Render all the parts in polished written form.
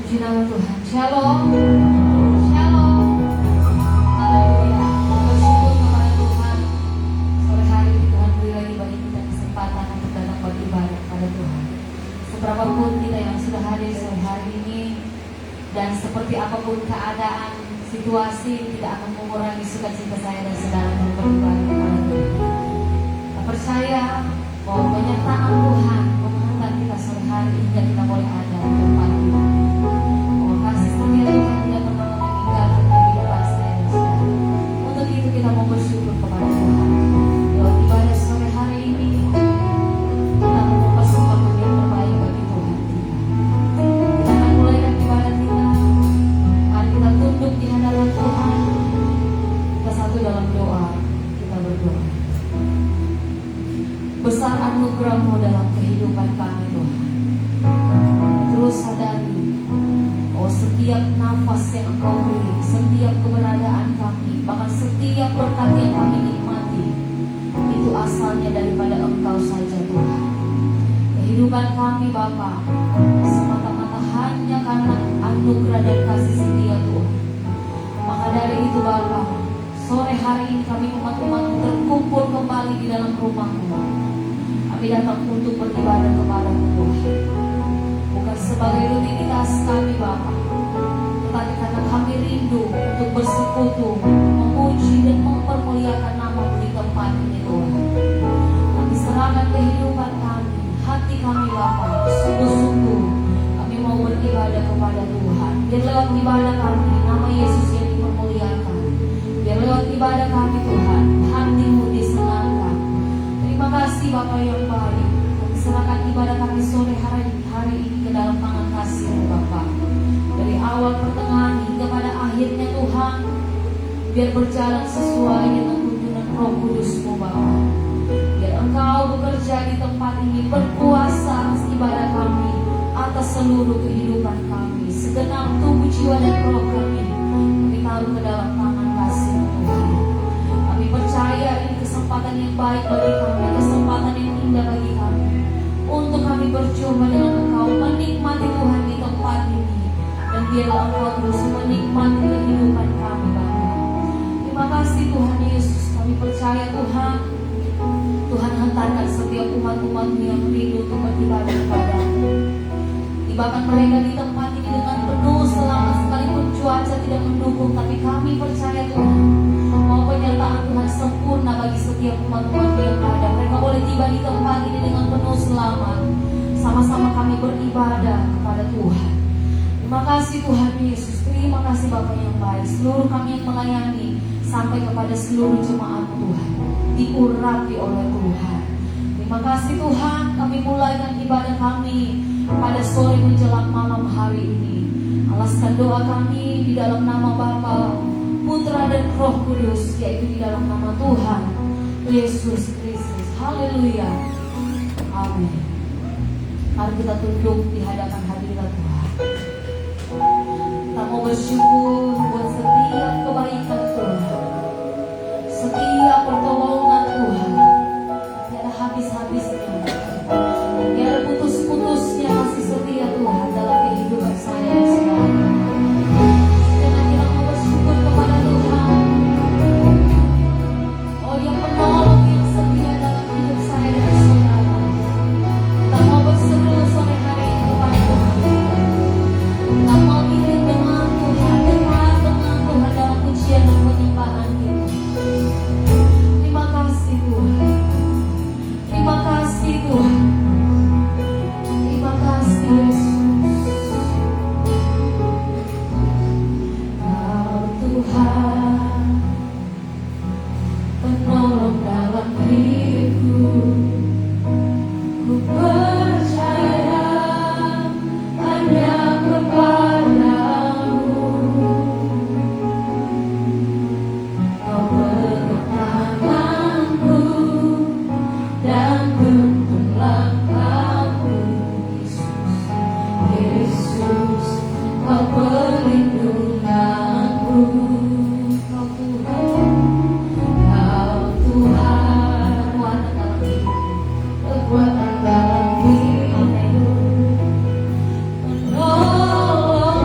Puji nama Tuhan. Shalom. Shalom. Haleluya. Bersyukur kepada Tuhan. Sore hari ini Tuhan beri lagi bagi kita kesempatan untuk datang beribadah kepada Tuhan. Seberapapun kita yang sudah hadir sore hari ini, dan seperti apapun keadaan, situasi, tidak akan mengurangi sukacita saya dan saudara dalam beribadah kepada Tuhan. Kita percaya bahwa penyertaan Tuhan menghantar kita sore hari hingga kita boleh ada di tempat ini. Kasih setia Tuhan tidak pernah meninggalkan kehidupan saya dan saudara. Untuk itu kita mau bersyukur kepada Tuhan. Lewat ibadah sore hari ini, kita mau mempersembahkan yang terbaik bagi Tuhan kita. Kita akan mulaikan ibadah kita. Mari kita tunduk di hadapan Tuhan. Kita satu dalam doa. Kita berdoa. Besar anugerah-Mu dalam kehidupan kami Tuhan. Terus sadari bahwa setiap nafas yang Engkau beri, setiap keberadaan kami, bahkan setiap berkat yang kami nikmati, itu asalnya daripada Engkau saja Tuhan. Kehidupan kami Bapa semata-mata hanya karena anugerah dan kasih setia Tuhan. Maka dari itu Bapa, sore hari ini kami umat-umat terkumpul kembali di dalam rumah-Mu. Kami datang untuk beribadah kepada-Mu Tuhan. Bukan sebagai rutinitas kami Bapa, tetapi karena kami rindu untuk bersekutu, memuji dan mempermuliakan nama-Mu di tempat ini Tuhan. Kami serahkan kehidupan kami, hati kami Bapa, sungguh-sungguh kami mau beribadah kepada Tuhan. Biar lewat ibadah kami, nama Yesus yang dipermuliakan. Biar lewat ibadah kami Tuhan, hati-Mu disenangkan. Terima kasih Bapa yang baik. Kami serahkan ibadah kami sore hari ini ke dalam tangan kasih-Mu Bapa. Dari awal pertengahan hingga pada akhirnya Tuhan, biar berjalan sesuai dengan tuntunan Roh Kudus-Mu Bapa. Biar Engkau bekerja di tempat ini, berkuasa atas ibadah kami, atas seluruh kehidupan kami, segenap tubuh, jiwa dan roh kami taruh ke dalam tangan kasih-Mu Tuhan. Kami percaya ini kesempatan yang baik bagi kami, kesempatan yang indah bagi kami, untuk kami berjumpa dengan Engkau, menikmati Tuhan di tempat ini. Dan biarlah Engkau terus menikmati kehidupan kami Bapa. Terima kasih Tuhan Yesus. Kami percaya Tuhan, Tuhan hantarkan setiap umat-umat-Mu yang rindu untuk beribadah kepada-Mu. Tibakan mereka di tempat ini dengan penuh selamat, sekalipun cuaca tidak mendukung. Tapi kami percaya Tuhan, bahwa penyertaan Tuhan sempurna bagi setiap umat-umat-Mu yang ada. Mereka boleh tiba di tempat ini dengan penuh selamat. Sama-sama kami beribadah kepada Tuhan. Terima kasih Tuhan Yesus. Terima kasih Bapa yang baik. Seluruh kami yang melayani sampai kepada seluruh jemaat Tuhan, diurapi oleh Tuhan. Terima kasih Tuhan. Kami mulaikan ibadah kami pada sore menjelang malam hari ini. Alaskan doa kami di dalam nama Bapa, Putra dan Roh Kudus, yaitu di dalam nama Tuhan Yesus Kristus. Haleluya. Amin. Mari kita tunduk di hadapan hadirat Tuhan. Kita mau bersyukur buat setiap kebaikan Tuhan, setiap pertolongan Tuhan. Tiada habis-habisnya, tiada putus-putusnya kasih setia Tuhan dalam kehidupan saya dan saudara. Jangan kita mau bersyukur kepada Tuhan, oh yang penolong yang setia dalam hidup saya dan saudara. Kita mau berseru sore hari ini kepada Tuhan. Kita mau iring dengan Tuhan, dekat dengan Tuhan dalam pujian dan penyembahan kita. Terima kasih Tuhan. Terima kasih Tuhan. Terima kasih Yesus. Kau Tuhan, penolong dalam hidupku. Ku percaya hanya kepada-Mu. Kau pegang tanganku dan tuntun langkahku. Yesus, Kau perlindunganku. Kau Tuhan, Kau Tuhan, kekuatan dalam hidup, kekuatan dalam hidup, penolong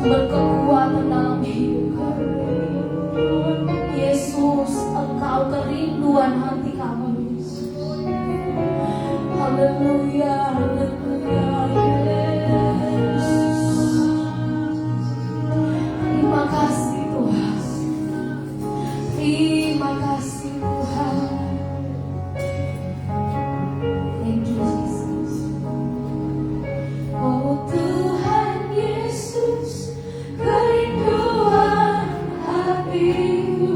sumber kekuatan dalam hidup kami. Yesus, Engkau kerinduan hati kami. Haleluya, haleluya, Yesus. Terima kasih Tuhan. Terima kasih Tuhan. Thank you Jesus. Oh Tuhan Yesus, kerinduan hatiku.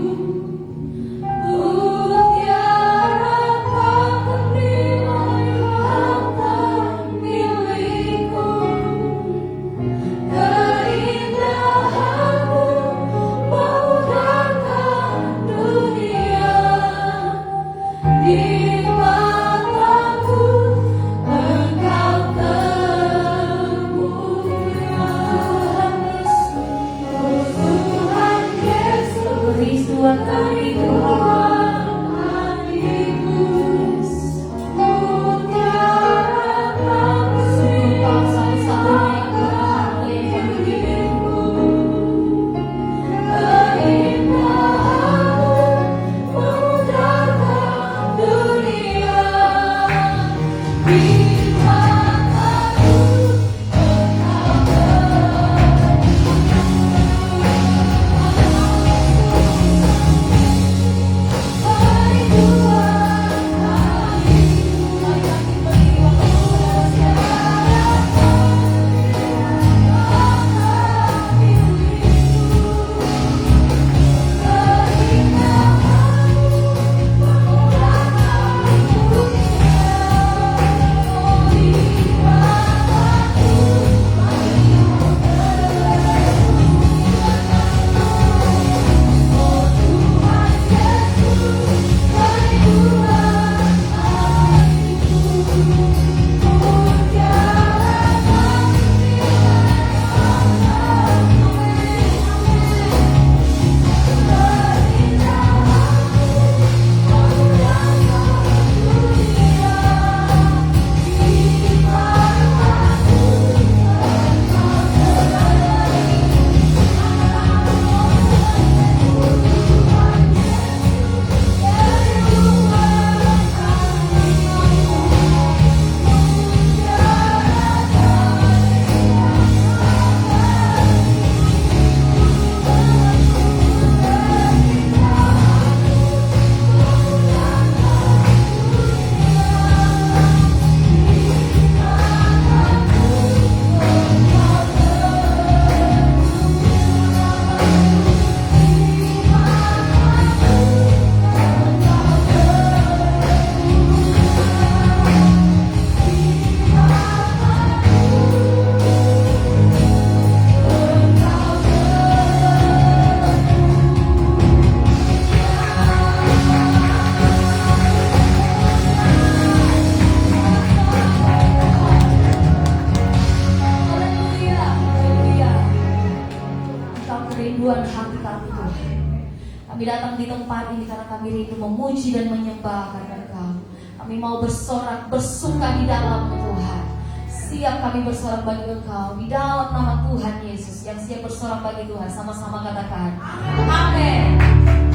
Kami datang di tempat ini karena kami rindu memuji dan menyembah Engkau. Kami mau bersorak, bersuka di dalam Tuhan. Siap kami bersorak bagi Engkau di dalam nama Tuhan Yesus. Yang siap bersorak bagi Tuhan, sama-sama katakan amin.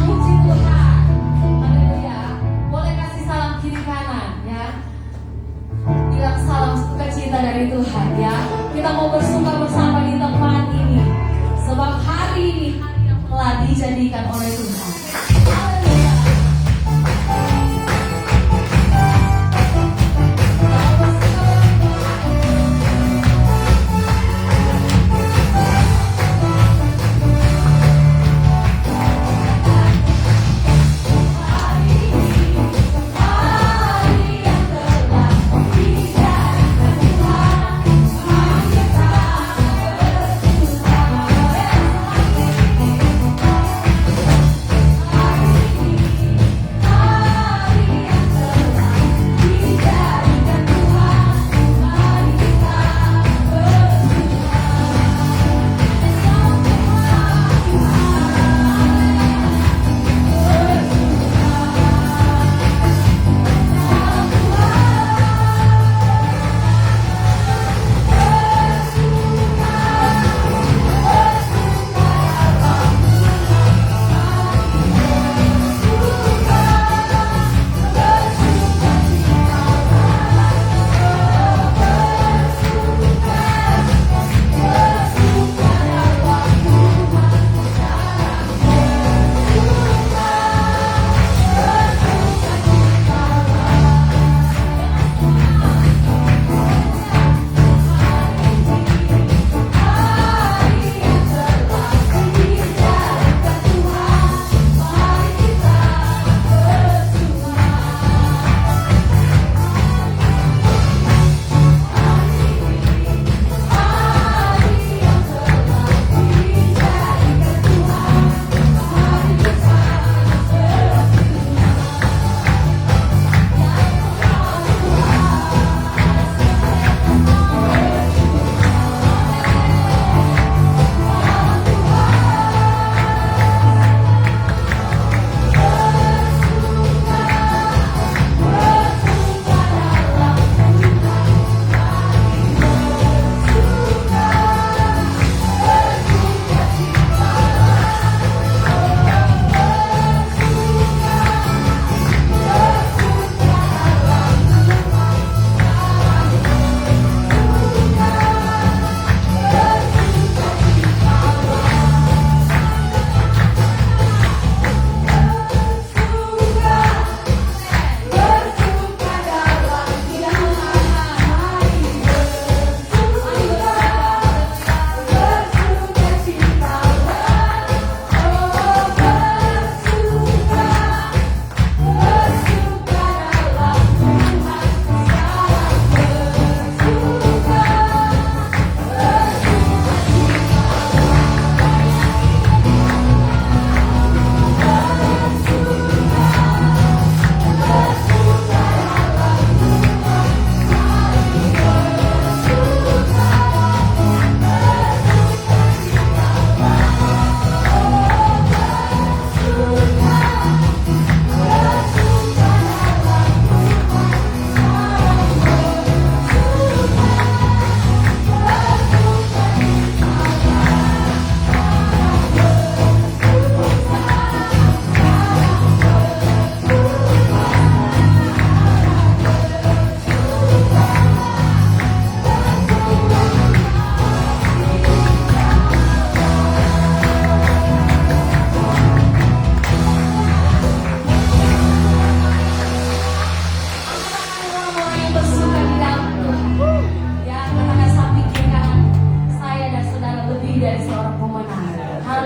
Puji Tuhan. Haleluya. Boleh kasih salam kiri kanan ya. Bilang salam sukacita dari Tuhan ya. Kita mau bersuka bersama di tempat ini. Sebab hari ini telah dijadikan oleh Tuhan. Haleluya.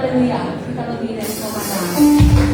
Haleluya. Kita lebih dari pemenang.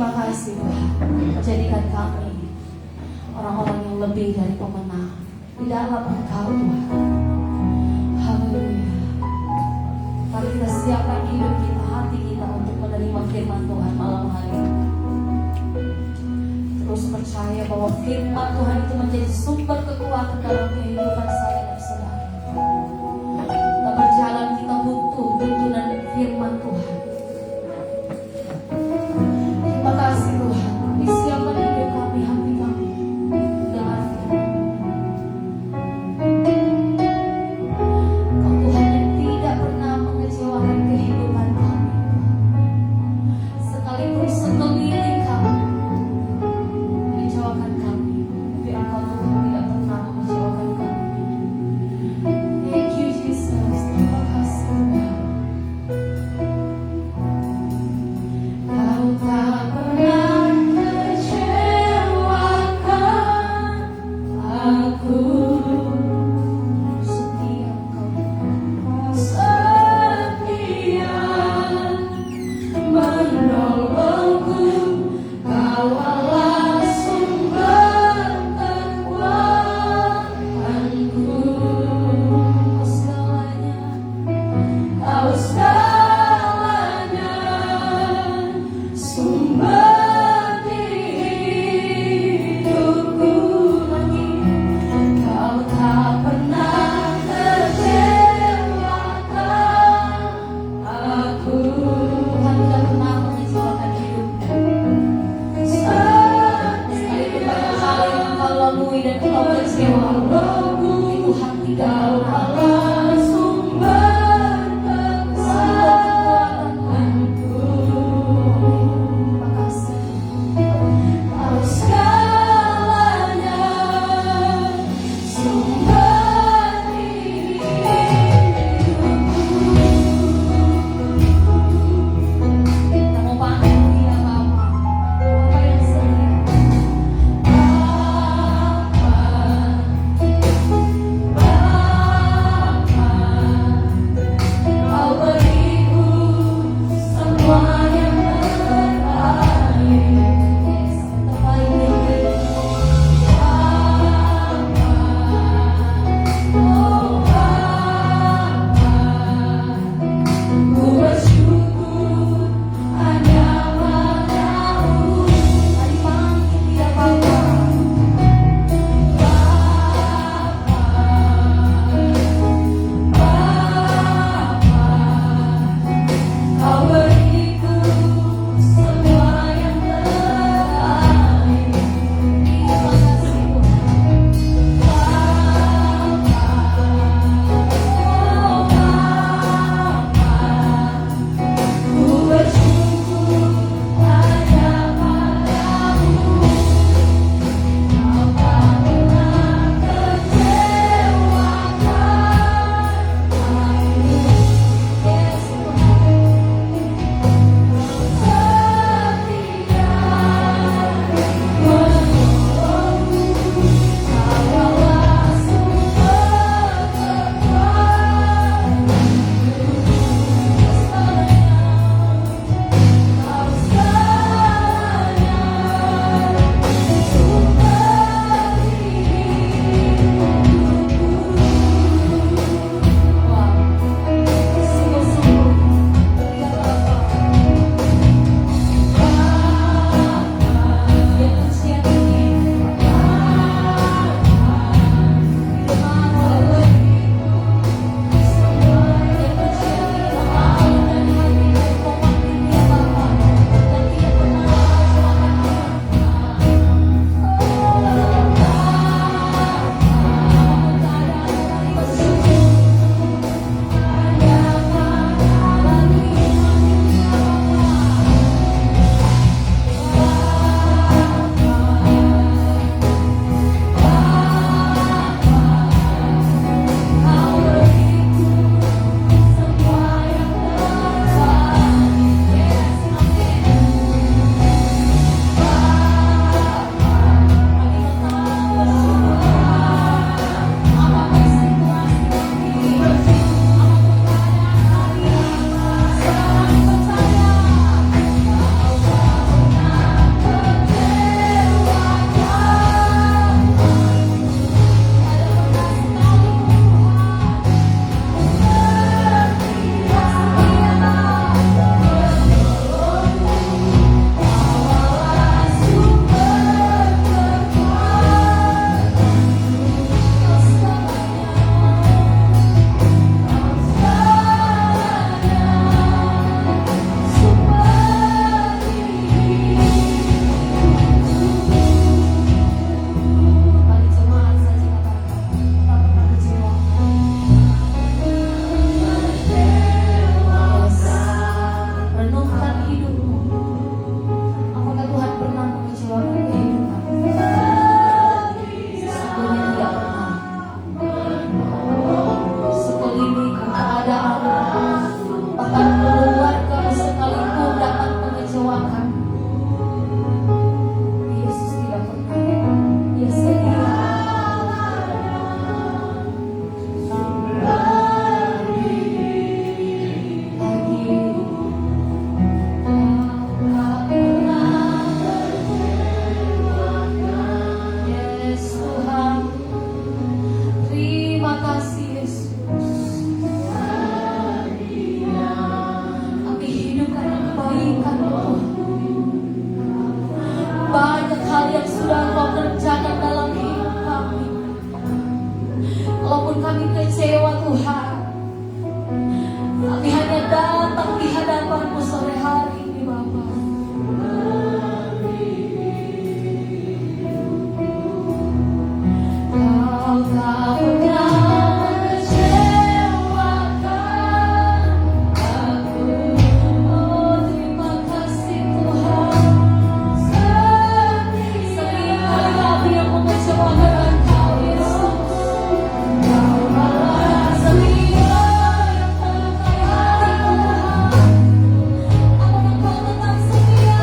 Terima kasih Tuhan. Jadikan kami orang-orang yang lebih dari pemenang di dalam Engkau Tuhan. Haleluya. Mari kita siapkan hidup kita, hati kita untuk menerima firman Tuhan malam hari ini. Terus percaya bahwa firman Tuhan itu menjadi sumber kekuatan dalam kehidupan saya dan saudara. Kita berjalan, kita butuh tuntunan firman Tuhan. Terima kasih Tuhan. Disiapkan hidup kami, hati kami dengan firman. Kau Tuhan yang tidak pernah mengecewakan kehidupan kami. Sekalipun sekeliling kami mengecewakan kami, tapi Engkau Tuhan tidak pernah mengecewakan kami. Thank you Jesus. Terima kasih Tuhan. Kau tak pernah mengecewakan aku. Setia Kau setia menolongku. Kau adalah sumber kekuatanku. Kau segalanya, Kau segalanya, sumber hidupku. Kau tak pernah kecewakan aku. Tuhan tidak pernah mengecewakan hidupku. Sekalipun banyak hal yang Engkau lalui dan Engkau kecewa, itu Tuhan tidak pernah. Sumber kekuatanku. Terima kasih. Kau segalanya, sumber hidupku. Kita mau panggil Dia Bapa, Bapa yang setia. Kau beriku semua yang terbaik. Yes, terbaik yang beriku. Walaupun kami kecewa Tuhan, kami hanya datang di hadapan-Mu sore hari ini Bapa. Kau tak pernah mengecewakan aku. Oh, terima kasih Tuhan. Setiap kami yang mengecewakan Engkau Yesus, Kau malah setia yang melukai hati Tuhan. Namun Engkau tetap setia.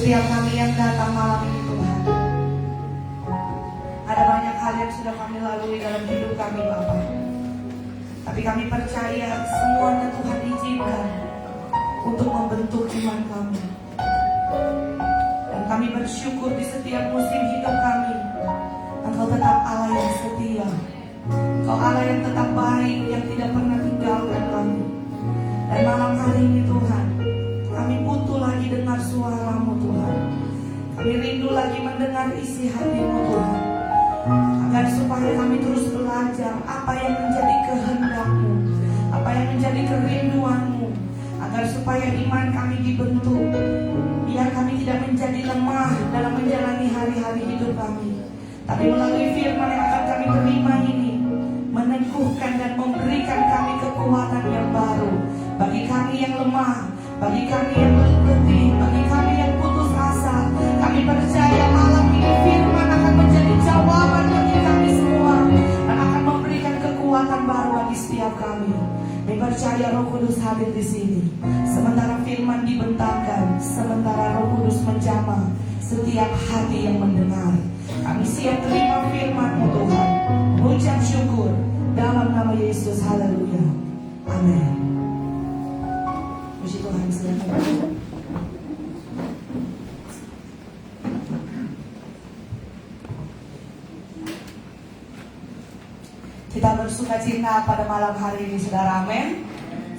Setiap kami yang datang malam ini Tuhan, ada banyak hal yang sudah kami lalui dalam hidup kami Bapa. Tapi kami percaya semuanya Tuhan izinkan untuk membentuk iman kami. Dan kami bersyukur di setiap musim hidup kami, Engkau tetap Allah yang setia. Engkau Allah yang tetap baik, yang tidak pernah tinggalkan kami. Dan malam hari ini Tuhan, kami butuh lagi dengar suara-Mu Tuhan. Kami rindu lagi mendengar isi hati-Mu Tuhan. Agar supaya kami terus belajar apa yang menjadi kehendak-Mu, apa yang menjadi kerinduan-Mu. Agar supaya iman kami dibentuk, biar kami tidak menjadi lemah dalam menjalani hari-hari hidup kami. Tapi melalui firman yang akan kami terima ini, meneguhkan dan memberikan kami kekuatan yang baru. Bagi kami yang lemah, bagi kami yang letih, bagi kami yang putus asa, kami percaya malam ini firman akan menjadi jawaban bagi kami semua dan akan memberikan kekuatan baru bagi setiap kami. Kami percaya Roh Kudus hadir di sini. Sementara firman dibentangkan, sementara Roh Kudus menjamah setiap hati yang mendengar. Kami siap terima firman-Mu Tuhan. Mengucap syukur dalam nama Yesus. Haleluya. Amin. Puji Tuhan, silakan. Kita bersuka cita pada malam hari ini, saudara, amin.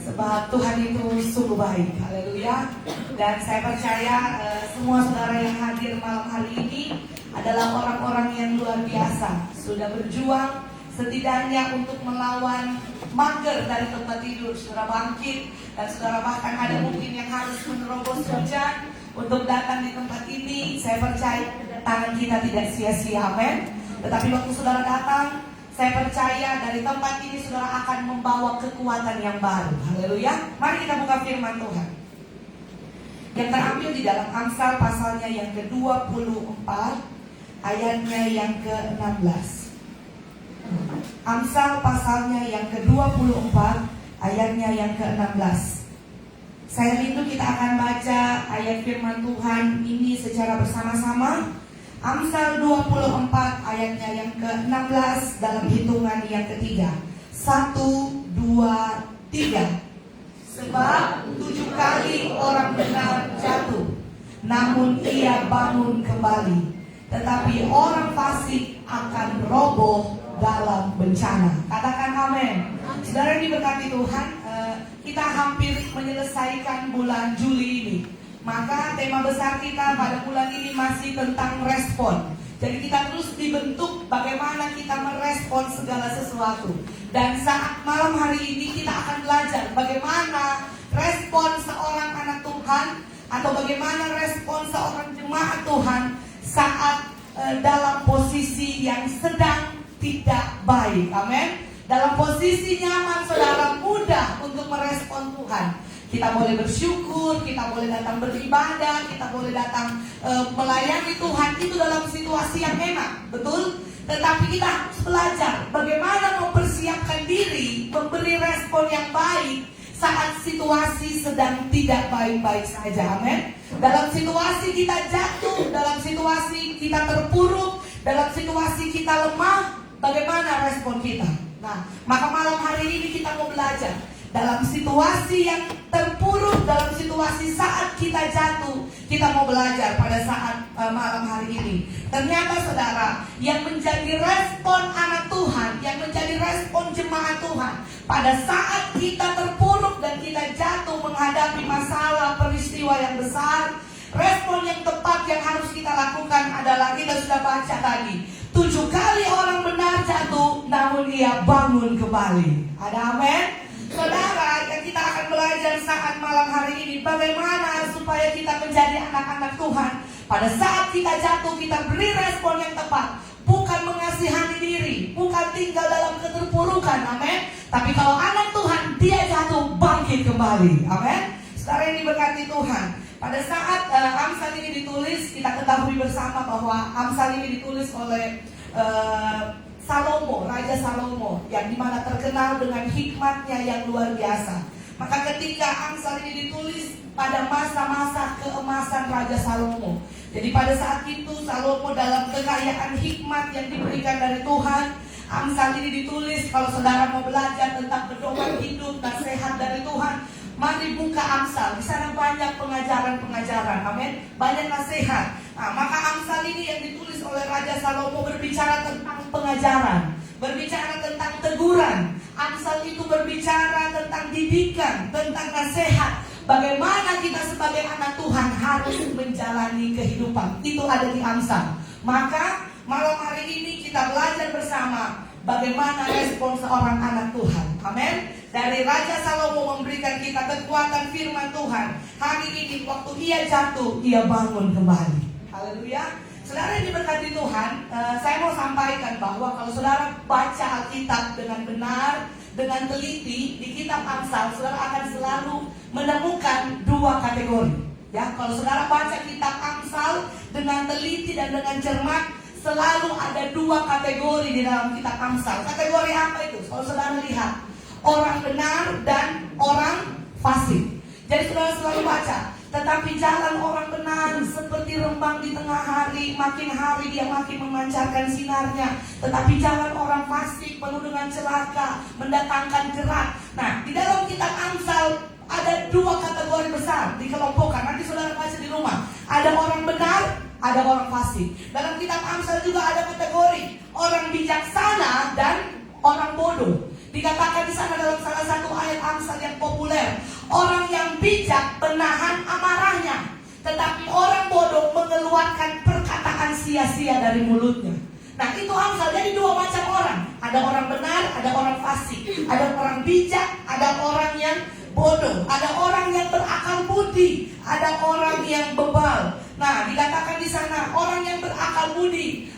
Sebab Tuhan itu sungguh baik, haleluya. Dan saya percaya semua saudara yang hadir malam hari ini adalah orang-orang yang luar biasa. Sudah berjuang setidaknya untuk melawan mager dari tempat tidur. Saudara bangkit dan saudara bahkan ada mungkin yang harus menerobos hujan untuk datang di tempat ini. Saya percaya tangan kita tidak sia-sia, amin. Tetapi waktu saudara datang, saya percaya dari tempat ini saudara akan membawa kekuatan yang baru. Haleluya. Mari kita buka firman Tuhan yang terambil di dalam Amsal pasalnya yang ke-24 ayatnya yang ke-16. Amsal pasalnya yang ke-24 ayatnya yang ke-16. Saya rindu kita akan baca ayat firman Tuhan ini secara bersama-sama. Amsal 24 ayatnya yang ke-16 dalam hitungan yang ketiga. 1, 2, 3. Sebab 7 kali orang benar jatuh, namun ia bangun kembali. Tetapi orang fasik akan roboh dalam bencana. Katakan amin. Saudara diberkati Tuhan, kita hampir menyelesaikan bulan Juli ini. Maka tema besar kita pada bulan ini masih tentang respon. Jadi kita terus dibentuk bagaimana kita merespon segala sesuatu. Dan saat malam hari ini kita akan belajar bagaimana respon seorang anak Tuhan atau bagaimana respon seorang jemaat Tuhan saat dalam posisi yang sedang tidak baik. Amin. Dalam posisi nyaman saudara mudah untuk merespon Tuhan. Kita boleh bersyukur, kita boleh datang beribadah, kita boleh datang melayani Tuhan. Itu dalam situasi yang enak, betul? Tetapi kita harus belajar bagaimana mempersiapkan diri, memberi respon yang baik saat situasi sedang tidak baik-baik saja. Amin. Dalam situasi kita jatuh, dalam situasi kita terpuruk, dalam situasi kita lemah, bagaimana respon kita? Nah, maka malam hari ini kita mau belajar dalam situasi yang terpuruk, dalam situasi saat kita jatuh, kita mau belajar pada saat malam hari ini. Ternyata saudara, yang menjadi respon anak Tuhan, yang menjadi respon jemaat Tuhan pada saat kita terpuruk dan kita jatuh menghadapi masalah, peristiwa yang besar, respon yang tepat yang harus kita lakukan adalah, kita sudah baca tadi, 7 kali orang benar jatuh, namun ia bangun kembali. Ada amin? Saudara, yang kita akan belajar saat malam hari ini, bagaimana supaya kita menjadi anak-anak Tuhan. Pada saat kita jatuh, kita beri respon yang tepat. Bukan mengasihani diri, bukan tinggal dalam keterpurukan, amin. Tapi kalau anak Tuhan, dia jatuh, bangkit kembali, amin. Saudara yang diberkati Tuhan, pada saat Amsal ini ditulis, kita ketahui bersama bahwa Amsal ini ditulis oleh Salomo, Raja Salomo, yang dimana terkenal dengan hikmatnya yang luar biasa. Maka ketika Amsal ini ditulis pada masa-masa keemasan Raja Salomo, jadi pada saat itu Salomo dalam kekayaan hikmat yang diberikan dari Tuhan, Amsal ini ditulis. Kalau saudara mau belajar tentang pedoman hidup, nasihat dari Tuhan, mari buka Amsal. Di sana banyak pengajaran-pengajaran, amin. Banyak nasihat. Nah, maka Amsal ini yang ditulis oleh Raja Salomo berbicara tentang pengajaran, berbicara tentang teguran. Amsal itu berbicara tentang didikan, tentang nasihat. Bagaimana kita sebagai anak Tuhan harus menjalani kehidupan. Itu ada di Amsal. Maka malam hari ini kita belajar bersama bagaimana respon seorang anak Tuhan. Amin. Dari Raja Salomo memberikan kita kekuatan firman Tuhan. Hari ini waktu ia jatuh, ia bangun kembali. Haleluya. Saudara yang diberkati Tuhan, saya mau sampaikan bahwa kalau saudara baca Alkitab dengan benar, dengan teliti di kitab Amsal, saudara akan selalu menemukan 2 kategori. Ya, kalau saudara baca kitab Amsal dengan teliti dan dengan cermat, selalu ada 2 kategori di dalam kitab Amsal. Kategori apa itu? Kalau saudara lihat, orang benar dan orang fasik. Jadi saudara selalu baca, tetapi jalan orang benar seperti rembang di tengah hari, makin hari dia makin memancarkan sinarnya. Tetapi jalan orang fasik penuh dengan celaka, mendatangkan jerat. Nah, di dalam kitab Amsal ada 2 kategori besar dikelompokkan. Nanti saudara baca di rumah. Ada orang benar, ada orang fasik. Dalam kitab Amsal juga ada kategori orang bijaksana dan orang bodoh. Dikatakan di sana dalam salah satu ayat Amsal yang populer, orang yang bijak menahan amarahnya, tetapi orang bodoh mengeluarkan perkataan sia-sia dari mulutnya. Nah, itu Amsal. Jadi 2 macam orang. Ada orang benar, ada orang fasik. Ada orang bijak, ada orang yang bodoh. Ada orang yang berakal budi, ada orang yang bebal. Nah, dikatakan di sana orang yang berakal budi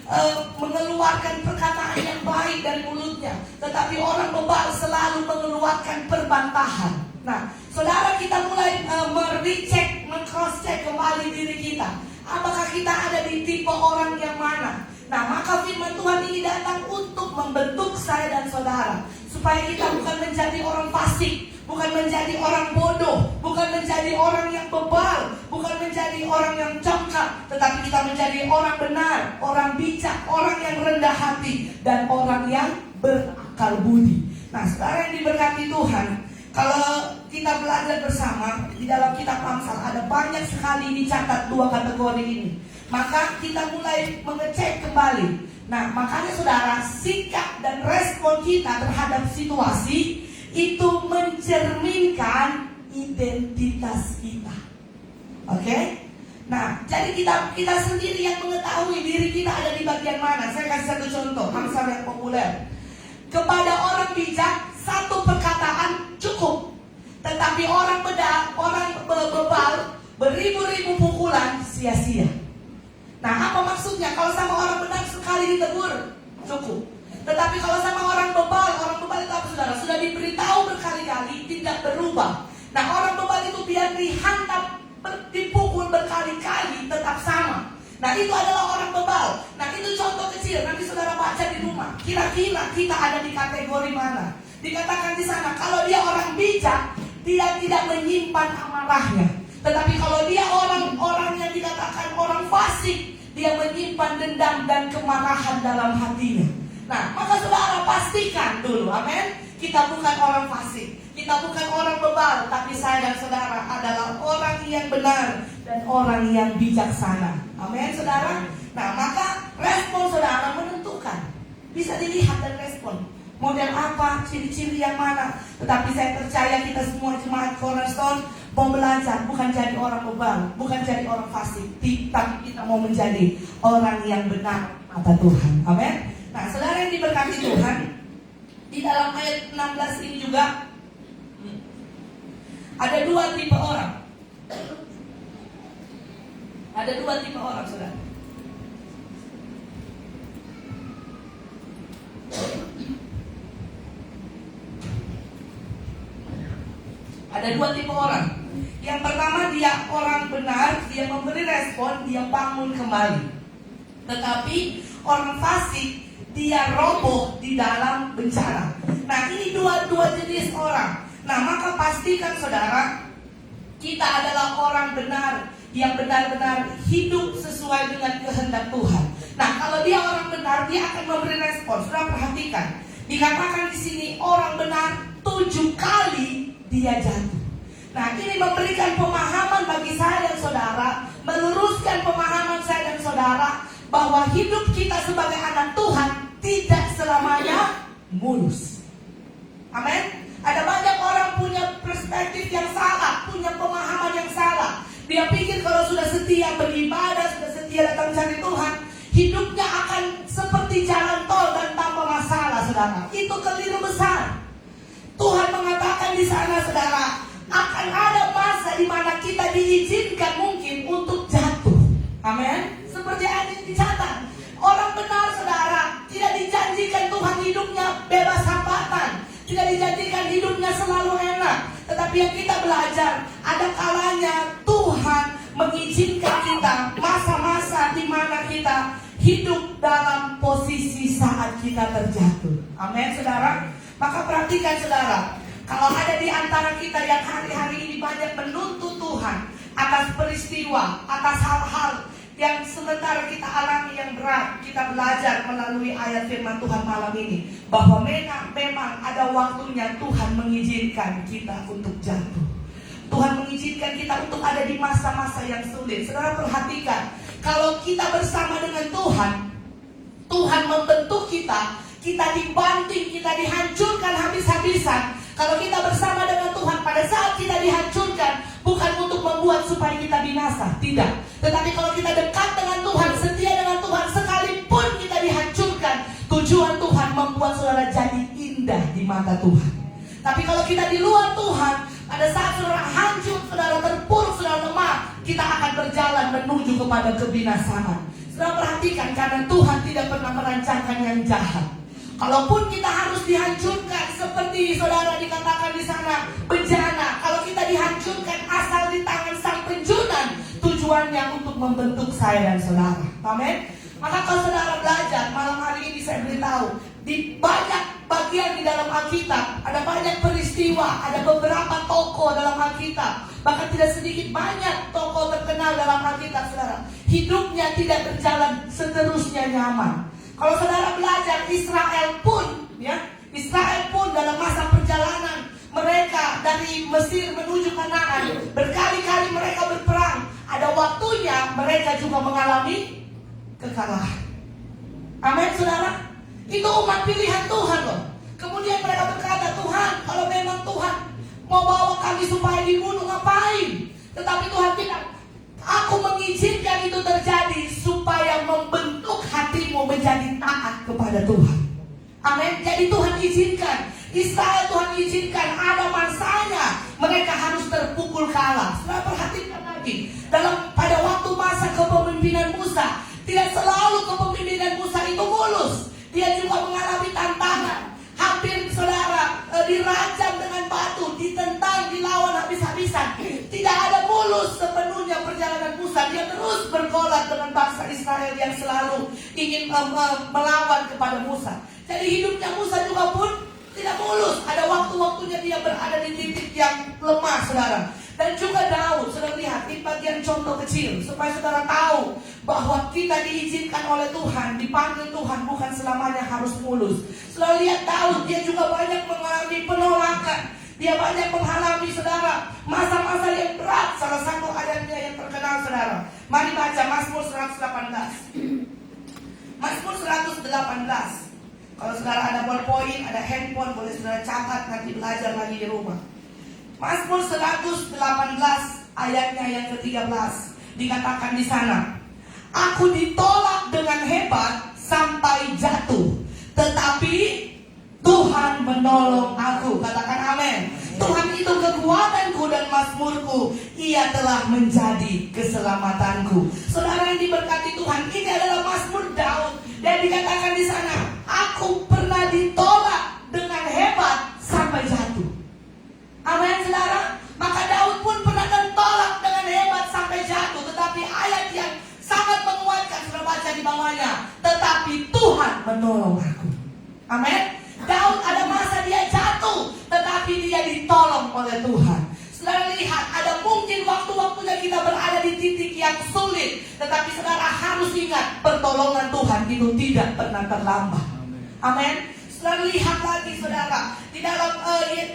mengeluarkan perkataan yang baik dari mulutnya, tetapi orang bebal selalu mengeluarkan perbantahan. Nah, saudara, kita mulai merecek, meng-cross-check kembali diri kita. Apakah kita ada di tipe orang yang mana? Nah, maka firman Tuhan ini datang untuk membentuk saya dan saudara, supaya kita bukan menjadi orang fasik, bukan menjadi orang bodoh, bukan menjadi orang yang bebal, bukan menjadi orang yang congkak, tetapi kita menjadi orang benar, orang bijak, orang yang rendah hati, dan orang yang berakal budi. Nah, saudara yang diberkati Tuhan, kalau kita belajar bersama di dalam kitab Amsal, ada banyak sekali dicatat dua kategori ini. Maka kita mulai mengecek kembali. Nah, makanya saudara, sikap dan respon kita terhadap situasi itu mencerminkan identitas kita. Oke? Nah, jadi kita sendiri yang mengetahui diri kita ada di bagian mana. Saya kasih satu contoh, Amsal yang populer. Kepada orang bijak, satu perkataan cukup. Tetapi orang bebal, beribu-ribu pukulan sia-sia. Nah, apa maksudnya? Kalau sama orang benar sekali ditegur, cukup. Tetapi kalau sama orang bebal itu apa saudara? Sudah diberitahu berkali-kali, tidak berubah. Nah, orang bebal itu biar dihantam, dipukul berkali-kali, tetap sama. Nah, itu adalah orang bebal. Nah, itu contoh kecil. Nanti saudara baca di rumah. Kira-kira kita ada di kategori mana? Dikatakan di sana, kalau dia orang bijak, dia tidak menyimpan amarahnya. Tetapi kalau dia orang yang dikatakan orang fasik, dia menyimpan dendam dan kemarahan dalam hatinya. Nah, maka saudara pastikan dulu, amin. Kita bukan orang fasik, kita bukan orang bebal, tapi saya dan saudara adalah orang yang benar dan orang yang bijaksana. Amin, saudara. Nah, maka respon saudara menentukan. Bisa dilihat dari respon. Model apa, ciri-ciri yang mana. Tetapi saya percaya kita semua jemaat Cornerstone mau belajar, bukan jadi orang bebal, bukan jadi orang fasik, tapi kita mau menjadi orang yang benar mata Tuhan. Amin. Nah, saudara yang diberkati Tuhan, di dalam ayat 16 ini juga ada dua tipe orang. Ada dua tipe orang, saudara. Ada dua tipe orang. Yang pertama, dia orang benar, dia memberi respon, dia bangun kembali. Tetapi orang fasik, dia roboh di dalam bencana. Nah, ini dua jenis orang. Nah, maka pastikan saudara, kita adalah orang benar yang benar-benar hidup sesuai dengan kehendak Tuhan. Nah, kalau dia orang benar, dia akan memberi respon. Saudara perhatikan, dikatakan di sini orang benar 7 kali dia jatuh. Nah, ini memberikan pemahaman bagi saya dan saudara, meluruskan pemahaman saya dan saudara, bahwa hidup kita sebagai anak Tuhan tidak selamanya mulus. Amin. Ada banyak orang punya perspektif yang salah, punya pemahaman yang salah. Dia pikir kalau sudah setia beribadah, sudah setia datang cari Tuhan, hidupnya akan seperti jalan tol dan tanpa masalah, saudara. Itu keliru besar. Tuhan mengatakan di sana, saudara, akan ada masa di mana kita diizinkan mungkin untuk jatuh. Amin. Seperti ada yang dicatat, orang benar, saudara, tidak dijanjikan Tuhan hidupnya bebas hambatan, tidak dijanjikan hidupnya selalu enak. Tetapi yang kita belajar, ada kalanya Tuhan mengizinkan kita masa-masa di mana kita hidup dalam posisi saat kita terjatuh. Amin, saudara. Maka perhatikan, saudara, kalau ada di antara kita yang hari-hari ini banyak menuntut Tuhan atas peristiwa, atas hal-hal yang sebentar kita alami yang berat, kita belajar melalui ayat firman Tuhan malam ini, bahwa memang ada waktunya Tuhan mengizinkan kita untuk jatuh. Tuhan mengizinkan kita untuk ada di masa-masa yang sulit. Saudara perhatikan, kalau kita bersama dengan Tuhan, Tuhan membentuk kita, kita dibanting, kita dihancurkan habis-habisan. Kalau kita bersama dengan Tuhan, pada saat kita dihancurkan, bukan untuk membuat supaya kita binasa, tidak. Tetapi kalau kita dekat dengan Tuhan, setia dengan Tuhan, sekalipun kita dihancurkan, tujuan Tuhan membuat saudara jadi indah di mata Tuhan. Tapi kalau kita di luar Tuhan, pada saat saudara hancur, saudara terpuruk, saudara lemah, kita akan berjalan menuju kepada kebinasaan. Saudara perhatikan, karena Tuhan tidak pernah merancangkan yang jahat. Kalaupun kita harus dihancurkan seperti saudara dikatakan di sana bencana, kalau kita dihancurkan asal di tangan sang penjunan, tujuannya untuk membentuk saya dan saudara. Amin. Maka kalau saudara belajar malam hari ini, saya beritahu, Di banyak bagian di dalam Alkitab, ada banyak peristiwa, ada beberapa tokoh dalam Alkitab, bahkan tidak sedikit banyak tokoh terkenal dalam Alkitab, saudara. Hidupnya tidak berjalan seterusnya nyaman. Kalau saudara belajar Israel pun dalam masa perjalanan mereka dari Mesir menuju Kanaan, berkali-kali mereka berperang. Ada waktunya mereka juga mengalami kekalahan. Amin, saudara. Itu umat pilihan Tuhan loh. Kemudian mereka berkata, Tuhan, kalau memang Tuhan mau bawa kami supaya dibunuh, ngapain? Tetapi Tuhan bilang, aku mengizinkan itu terjadi supaya membentuk hatimu menjadi taat kepada Tuhan. Amin. Jadi Tuhan izinkan, Israel Tuhan izinkan, ada masanya mereka harus terpukul kalah. Saudara perhatikan lagi, pada waktu masa kepemimpinan Musa, tidak selalu kepemimpinan Musa itu mulus. Dia juga mengalami tantangan. Hampir saudara dirajam dengan batu, ditentang, dilawan habis-habisan. Tidak ada mulus sepenuhnya perjalanan Musa. Dia terus bergolak dengan bangsa Israel yang selalu ingin melawan kepada Musa. Jadi hidupnya Musa juga pun tidak mulus. Ada waktu-waktunya dia berada di titik yang lemah, saudara. Dan juga Daud, saudara lihat di bagian contoh kecil supaya saudara tahu bahwa kita diizinkan oleh Tuhan, dipanggil Tuhan, bukan selamanya harus mulus. Saudara lihat Daud, dia juga banyak mengalami penolakan. Dia banyak mengalami, saudara, masa-masa yang berat. Salah satu ayatnya yang terkenal, saudara. Mari baca Mazmur 118. Mazmur 118. Kalau saudara ada ballpoint, ada handphone, boleh saudara catat, nanti belajar lagi di rumah. Mazmur 118 ayatnya yang ke-13 dikatakan di sana, aku ditolak dengan hebat sampai jatuh, tetapi Tuhan menolong aku. Katakan amin. Tuhan itu kekuatanku dan mazmurku, Ia telah menjadi keselamatanku. Saudara yang diberkati Tuhan, ini adalah mazmur Daud dan dikatakan di sana, aku pernah ditolak dengan hebat sampai jatuh. Amin, saudara. Maka Daud pun pernah ditolak dengan hebat sampai jatuh. Tetapi ayat yang sangat menguatkan, sudah baca di bawahnya, tetapi Tuhan menolong aku. Amin. Daud ada masa dia jatuh, tetapi dia ditolong oleh Tuhan. Saudara lihat, ada mungkin waktu-waktunya kita berada di titik yang sulit, tetapi saudara harus ingat, pertolongan Tuhan itu tidak pernah terlambat. Amin. Saudara lihat lagi, saudara, di dalam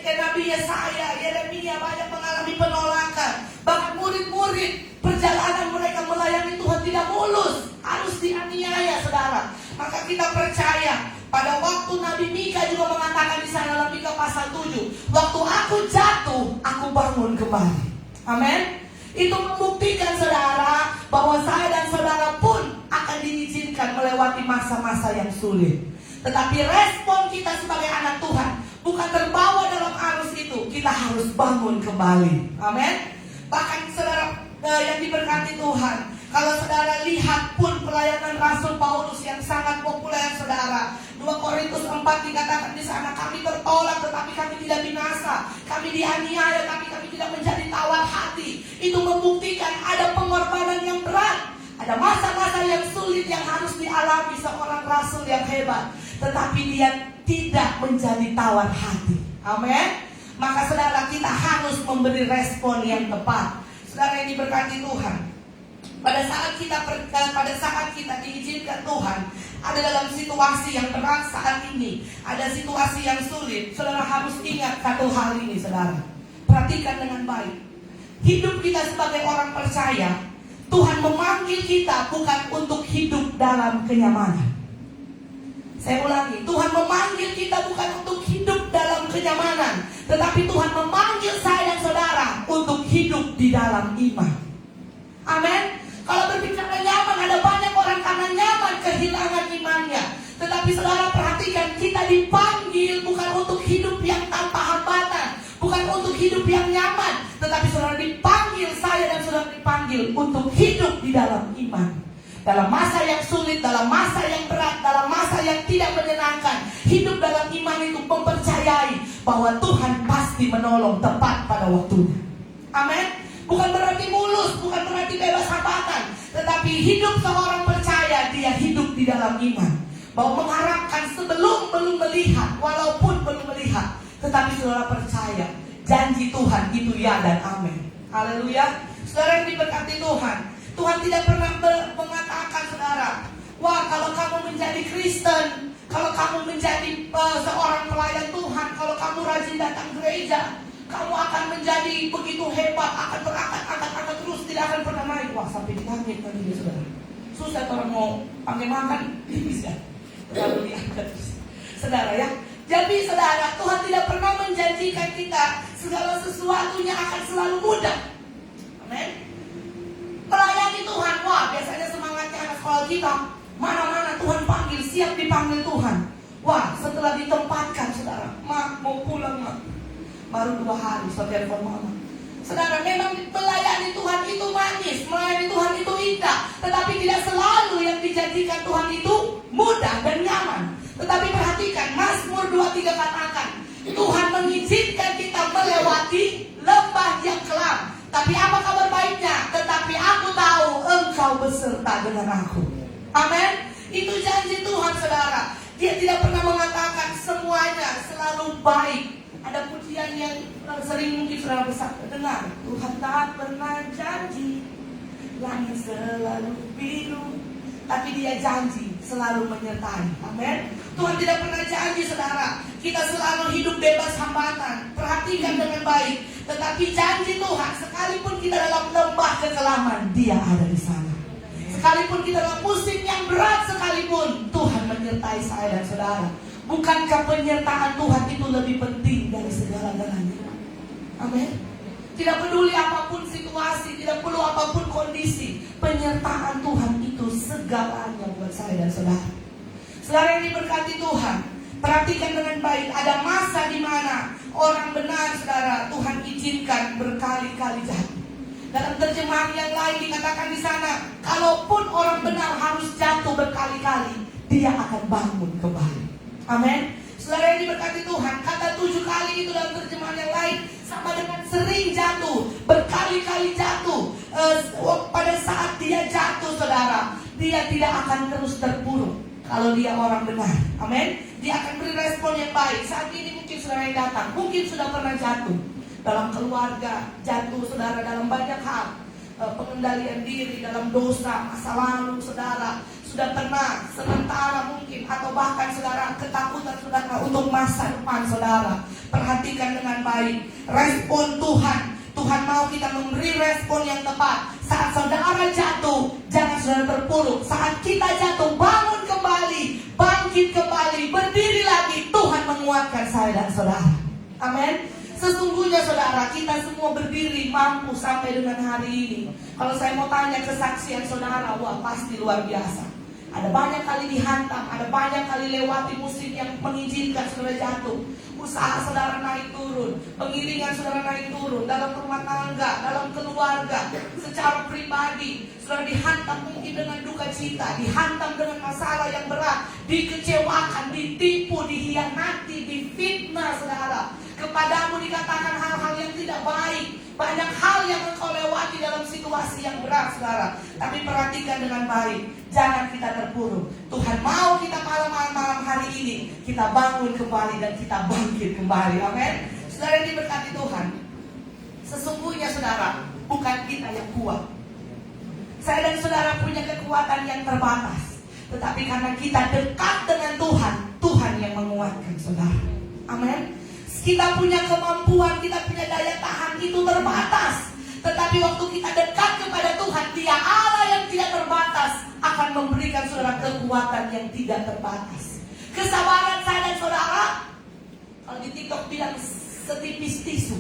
Nabi Yesaya, Yeremia banyak mengalami penolakan. Bahkan murid-murid perjalanan mereka melayani Tuhan tidak mulus, harus dianiaya, saudara. Maka kita percaya pada waktu Nabi Mika juga mengatakan di sana dalam Mika pasal 7, waktu aku jatuh, aku bangun kembali. Amin. Itu membuktikan, saudara, bahwa saya dan saudara pun akan diizinkan melewati masa-masa yang sulit. Tetapi respon kita sebagai anak Tuhan bukan terbawa dalam arus itu. Kita harus bangun kembali. Amin. Bahkan saudara yang diberkati Tuhan, kalau saudara lihat pun pelayanan Rasul Paulus yang sangat populer, saudara, 2 Korintus 4 dikatakan di sana, kami tertolak tetapi kami tidak binasa, kami dianiaya tapi kami tidak menjadi tawar hati. Itu membuktikan ada pengorbanan yang berat. Ada masa-masa yang sulit yang harus dialami seorang rasul yang hebat, tetapi dia tidak menjadi tawar hati. Amin. Maka saudara, kita harus memberi respon yang tepat. Saudara yang diberkati Tuhan, pada saat kita diizinkan Tuhan ada dalam situasi yang berat saat ini, ada situasi yang sulit, saudara harus ingat satu hal ini, saudara. Perhatikan dengan baik. Hidup kita sebagai orang percaya, Tuhan memanggil kita bukan untuk hidup dalam kenyamanan. Saya ulangi, Tuhan memanggil kita bukan untuk hidup dalam kenyamanan, tetapi Tuhan memanggil saya dan saudara untuk hidup di dalam iman. Amin. Kalau berbicara nyaman, ada banyak orang karena nyaman kehilangan imannya. Tetapi saudara perhatikan, kita dipanggil bukan untuk hidup yang tanpa hambatan, bukan untuk hidup yang nyaman, tetapi saudara dipanggil, saya dan saudara dipanggil untuk hidup di dalam iman. Dalam masa yang sulit, dalam masa yang berat, dalam masa yang tidak menyenangkan, hidup dalam iman itu mempercayai bahwa Tuhan pasti menolong tepat pada waktunya. Amin. Bukan berarti mulus, bukan berarti bebas hambatan, tetapi hidup seorang percaya, dia hidup di dalam iman. bahwa mengharapkan sebelum belum melihat, walaupun belum melihat, tetapi saudara percaya janji Tuhan itu ya dan amin. Haleluya. Saudara yang diberkati Tuhan, Tuhan tidak pernah mengatakan saudara, wah kalau kamu menjadi Kristen, kalau kamu menjadi seorang pelayan Tuhan, kalau kamu rajin datang gereja, kamu akan menjadi begitu hebat, akan berangkat terus, tidak akan pernah naik. Wah, sampai di langit tadi ya saudara. Susah orang mau pakai makan, bisa. Terlalu diangkat. Saudara ya. Jadi saudara, Tuhan tidak pernah menjanjikan kita segala sesuatunya akan selalu mudah. Amin. Melayani Tuhan, wah biasanya semangatnya anak sekolah kita, mana-mana Tuhan panggil, siap dipanggil Tuhan. Wah, setelah ditempatkan saudara, mak mau pulang mak, baru 2 hari saya telepon mama. Saudara, memang melayani Tuhan itu manis, melayani Tuhan itu indah, tetapi tidak selalu yang dijanjikan Tuhan itu mudah dan nyaman. Tetapi perhatikan, Mazmur 23 katakan, Tuhan mengizinkan kita melewati lembah yang kelam. Tapi apa kabar baiknya? Tetapi aku tahu Engkau beserta dengan aku. Amin. Itu janji Tuhan saudara. Dia tidak pernah mengatakan semuanya selalu baik. Ada pujian yang sering mungkin saudara besar dengar. Tuhan tak pernah janji langit selalu biru, tapi dia janji selalu menyertai. Amin. Tuhan tidak pernah janji saudara kita selalu hidup bebas hambatan. Perhatikan dengan baik. Tetapi janji Tuhan, sekalipun kita dalam lembah kekelaman, dia ada di sana. Sekalipun kita dalam musim yang berat sekalipun, Tuhan menyertai saya dan saudara. Bukankah penyertaan Tuhan itu lebih penting dari segala-galanya? Amin. Tidak peduli apapun situasi, tidak perlu apapun kondisi, penyertaan Tuhan itu segalanya buat saya dan saudara. Saudara yang diberkati Tuhan, perhatikan dengan baik. Ada masa di mana orang benar saudara Tuhan izinkan berkali-kali jatuh. Dalam terjemahan yang lain dikatakan di sana, kalaupun orang benar harus jatuh berkali-kali, dia akan bangun kembali. Amin. Saudara yang diberkati Tuhan, kata 7 kali itu dalam terjemahan yang lain sama dengan sering jatuh, berkali-kali jatuh. Pada saat dia jatuh saudara, dia tidak akan terus terpuruk. Kalau dia orang benar, amin, dia akan beri respon yang baik. Saat ini mungkin saudara yang datang, mungkin sudah pernah jatuh dalam keluarga, jatuh saudara dalam banyak hal, pengendalian diri, dalam dosa, masa lalu saudara, sudah pernah sementara mungkin, atau bahkan saudara ketakutan saudara untuk masa depan saudara. Perhatikan dengan baik, respon Tuhan. Tuhan mau kita memberi respon yang tepat. Saat saudara jatuh, jangan saudara terpuruk. Saat kita jatuh, bangun kembali, bangkit kembali, berdiri lagi. Tuhan menguatkan saya dan saudara. Amin. Sesungguhnya saudara, kita semua berdiri mampu sampai dengan hari ini. Kalau saya mau tanya kesaksian saudara, wah pasti luar biasa. Ada banyak kali dihantam, ada banyak kali lewati musim yang mengizinkan saudara jatuh. Usaha saudara naik turun, pengiringan saudara naik turun, dalam rumah tangga, dalam keluarga, secara pribadi, saudara dihantam mungkin dengan duka cita, dihantam dengan masalah yang berat, dikecewakan, ditipu, dihianati, difitnah saudara. Kepadamu dikatakan hal-hal yang tidak baik. Banyak hal yang engkau lewati dalam situasi yang berat saudara. Tapi perhatikan dengan baik, jangan kita terpuruk. Tuhan mau kita malam hari ini kita bangun kembali dan kita bangkit kembali. Amin. Saudara yang diberkati Tuhan, sesungguhnya saudara, bukan kita yang kuat. Saya dan saudara punya kekuatan yang terbatas. Tetapi karena kita dekat dengan Tuhan, Tuhan yang menguatkan saudara. Amin. Kita punya kemampuan, kita punya daya tahan itu terbatas. Tetapi waktu kita dekat kepada Tuhan, Dia Allah yang tidak terbatas akan memberikan saudara kekuatan yang tidak terbatas. Kesabaran saya dan saudara, kalau di TikTok bilang setipis tisu.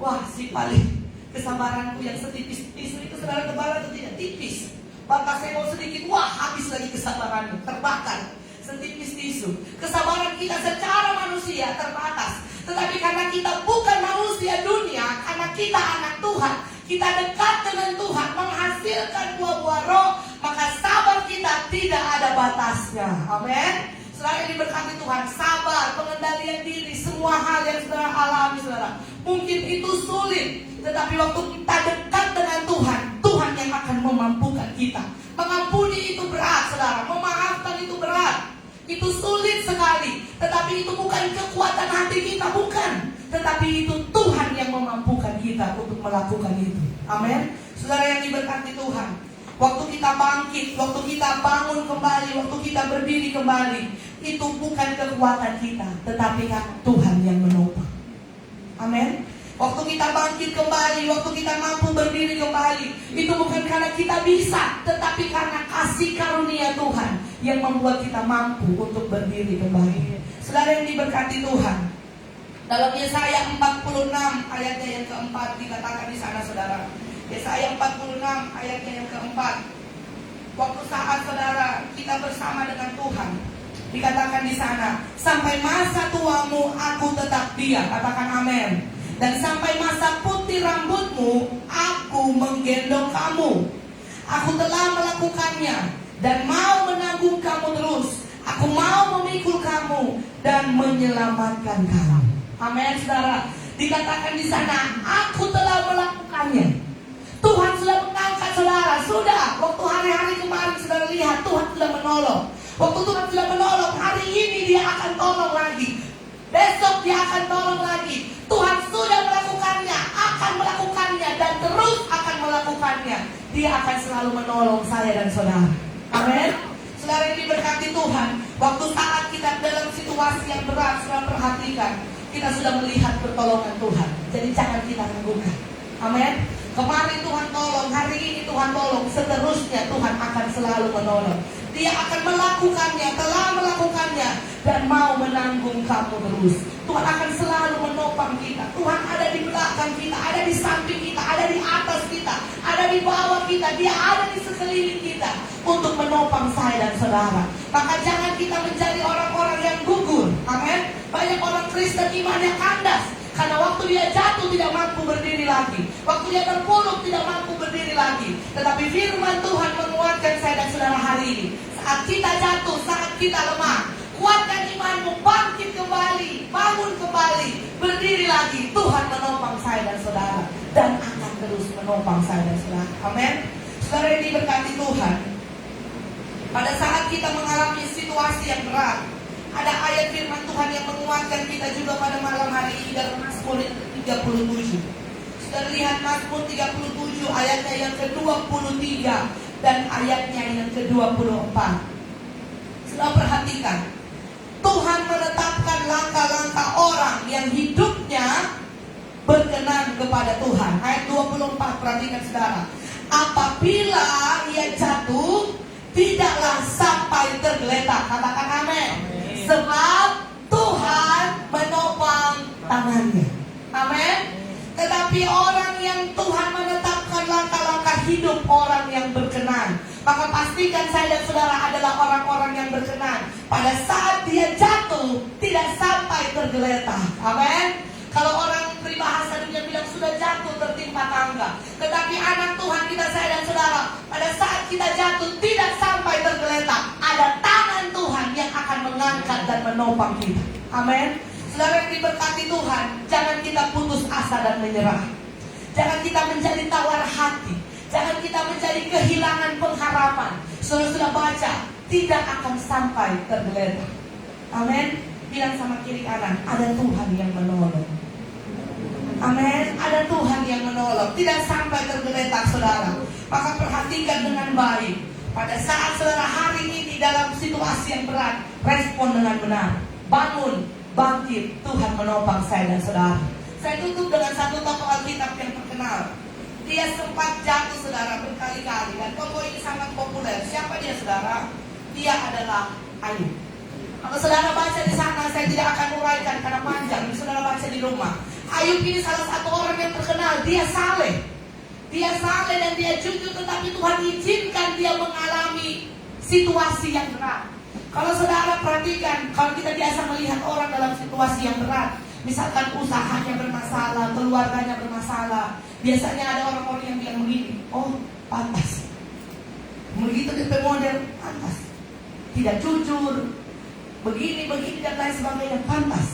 Wah, si paling kesabaranku yang setipis tisu itu saudara tebal atau tidak? Tipis. Bahkan saya mau sedikit, wah habis lagi kesabarannya, terbakar. Setipis tisu. Kesabaran kita secara manusia terbatas. Tetapi karena kita bukan manusia dunia, karena kita anak Tuhan, kita dekat dengan Tuhan, menghasilkan buah-buah roh, maka sabar kita tidak ada batasnya. Amin. Saudara yang diberkati Tuhan, sabar, pengendalian diri, semua hal yang saudara alami saudara, mungkin itu sulit, tetapi waktu kita dekat dengan Tuhan, Tuhan yang akan memampukan kita. Mengampuni itu berat saudara, memaafkan itu berat. itu sulit sekali. Tetapi itu bukan kekuatan hati kita, bukan. Tetapi itu Tuhan yang memampukan kita untuk melakukan itu. Amin. Saudara yang diberkati Tuhan, waktu kita bangkit, waktu kita bangun kembali, waktu kita berdiri kembali, itu bukan kekuatan kita, tetapi Tuhan yang menopang. Amin. Waktu kita bangkit kembali, waktu kita mampu berdiri kembali, itu bukan karena kita bisa, tetapi karena kasih karunia Tuhan yang membuat kita mampu untuk berdiri kembali. Saudara yang diberkati Tuhan, dalam Yesaya 46 ayatnya yang keempat dikatakan di sana, saudara. Yesaya 46 ayatnya yang keempat. Waktu saat saudara kita bersama dengan Tuhan, dikatakan di sana, sampai masa tuamu aku tetap dia. Katakan amin. Dan sampai masa putih rambutmu aku menggendong kamu. Aku telah melakukannya dan mau menanggung kamu terus. Aku mau memikul kamu dan menyelamatkan kamu. Amin, saudara. Dikatakan di sana, aku telah melakukannya. Tuhan sudah mengangkat saudara. Sudah, waktu hari-hari kemarin saudara lihat Tuhan sudah menolong. Waktu Tuhan sudah menolong, hari ini dia akan tolong lagi. Besok dia akan tolong lagi. Tuhan sudah melakukannya, akan melakukannya, dan terus akan melakukannya. Dia akan selalu menolong saya dan saudara. Amin. Saudara yang diberkati Tuhan, waktu saat kita dalam situasi yang berat, saudara perhatikan, kita sudah melihat pertolongan Tuhan. Jadi jangan kita ragukan. Amin. Kemarin Tuhan tolong, hari ini Tuhan tolong, seterusnya Tuhan akan selalu menolong. Dia akan melakukannya, telah melakukannya, dan mau menanggung kamu terus. Tuhan akan selalu menopang kita. Tuhan ada di belakang kita, ada di samping kita, ada di atas kita, ada di bawah kita. Dia ada di sekeliling kita untuk menopang saya dan saudara. Maka jangan kita menjadi orang-orang yang gugur. Amin. Banyak orang Kristen imannya kandas karena waktu dia jatuh tidak mampu berdiri lagi. Waktu dia terpuruk tidak mampu berdiri lagi. Tetapi firman Tuhan menguatkan saya dan saudara hari ini. Saat kita jatuh, saat kita lemah, kuatkan imanmu, bangkit kembali, bangun kembali, berdiri lagi. Tuhan menopang saya dan saudara, dan akan terus menopang saya dan saudara. Amin. Saudara yang diberkati Tuhan, pada saat kita mengalami situasi yang berat, ada ayat firman Tuhan yang menguatkan kita juga pada malam hari ini dalam Mazmur 37. Sudah lihat Mazmur 37 ayatnya yang ke-23 dan ayatnya yang ke-24. Sudah perhatikan, Tuhan menetapkan langkah-langkah orang yang hidupnya berkenan kepada Tuhan. Ayat 24, perhatikan saudara. Apabila ia jatuh, tidaklah sampai tergeletak. Katakan amin. Sebab Tuhan menopang tangannya. Amin. Tetapi orang yang Tuhan menetapkan langkah-langkah hidup orang yang berkenan, maka pastikan saya dan saudara adalah orang-orang yang berkenan. Pada saat dia jatuh, tidak sampai tergeletak. Amin. Kalau orang peribahasa dunia bilang sudah jatuh tertimpa tangga. Tetapi anak Tuhan kita, saya dan saudara, pada saat kita jatuh tidak sampai tergeletak. Ada tangan Tuhan yang akan mengangkat dan menopang kita. Amin. Saudara yang diberkati Tuhan, jangan kita putus asa dan menyerah. Jangan kita menjadi tawar hati. Jangan kita menjadi kehilangan pengharapan. Saudara sudah baca, tidak akan sampai tergeletak. Amin. Bilang sama kiri kanan, ada Tuhan yang menolong. Amin. Ada Tuhan yang menolong. Tidak sampai tergeletak saudara. Maka perhatikan dengan baik. Pada saat saudara hari ini dalam situasi yang berat, respon dengan benar. Bangun, bangkit. Tuhan menopang saya dan saudara. Saya tutup dengan satu tokoh Alkitab yang terkenal. Dia sempat jatuh saudara berkali-kali. Dan tokoh ini sangat populer. Siapa dia saudara? Dia adalah Ayub. Kalau saudara baca di sana, saya tidak akan uraikan karena panjang. Saudara baca di rumah. Ayub ini salah satu orang yang terkenal. Dia saleh. Dia saleh dan dia jujur, tetapi Tuhan izinkan dia mengalami situasi yang berat. Kalau saudara perhatikan, kalau kita biasa melihat orang dalam situasi yang berat, misalkan usahanya bermasalah, keluarganya bermasalah, biasanya ada orang-orang yang bilang begini, oh pantas. Begitu DP model, pantas. Tidak jujur. Begini dan lain sebagainya, pantas.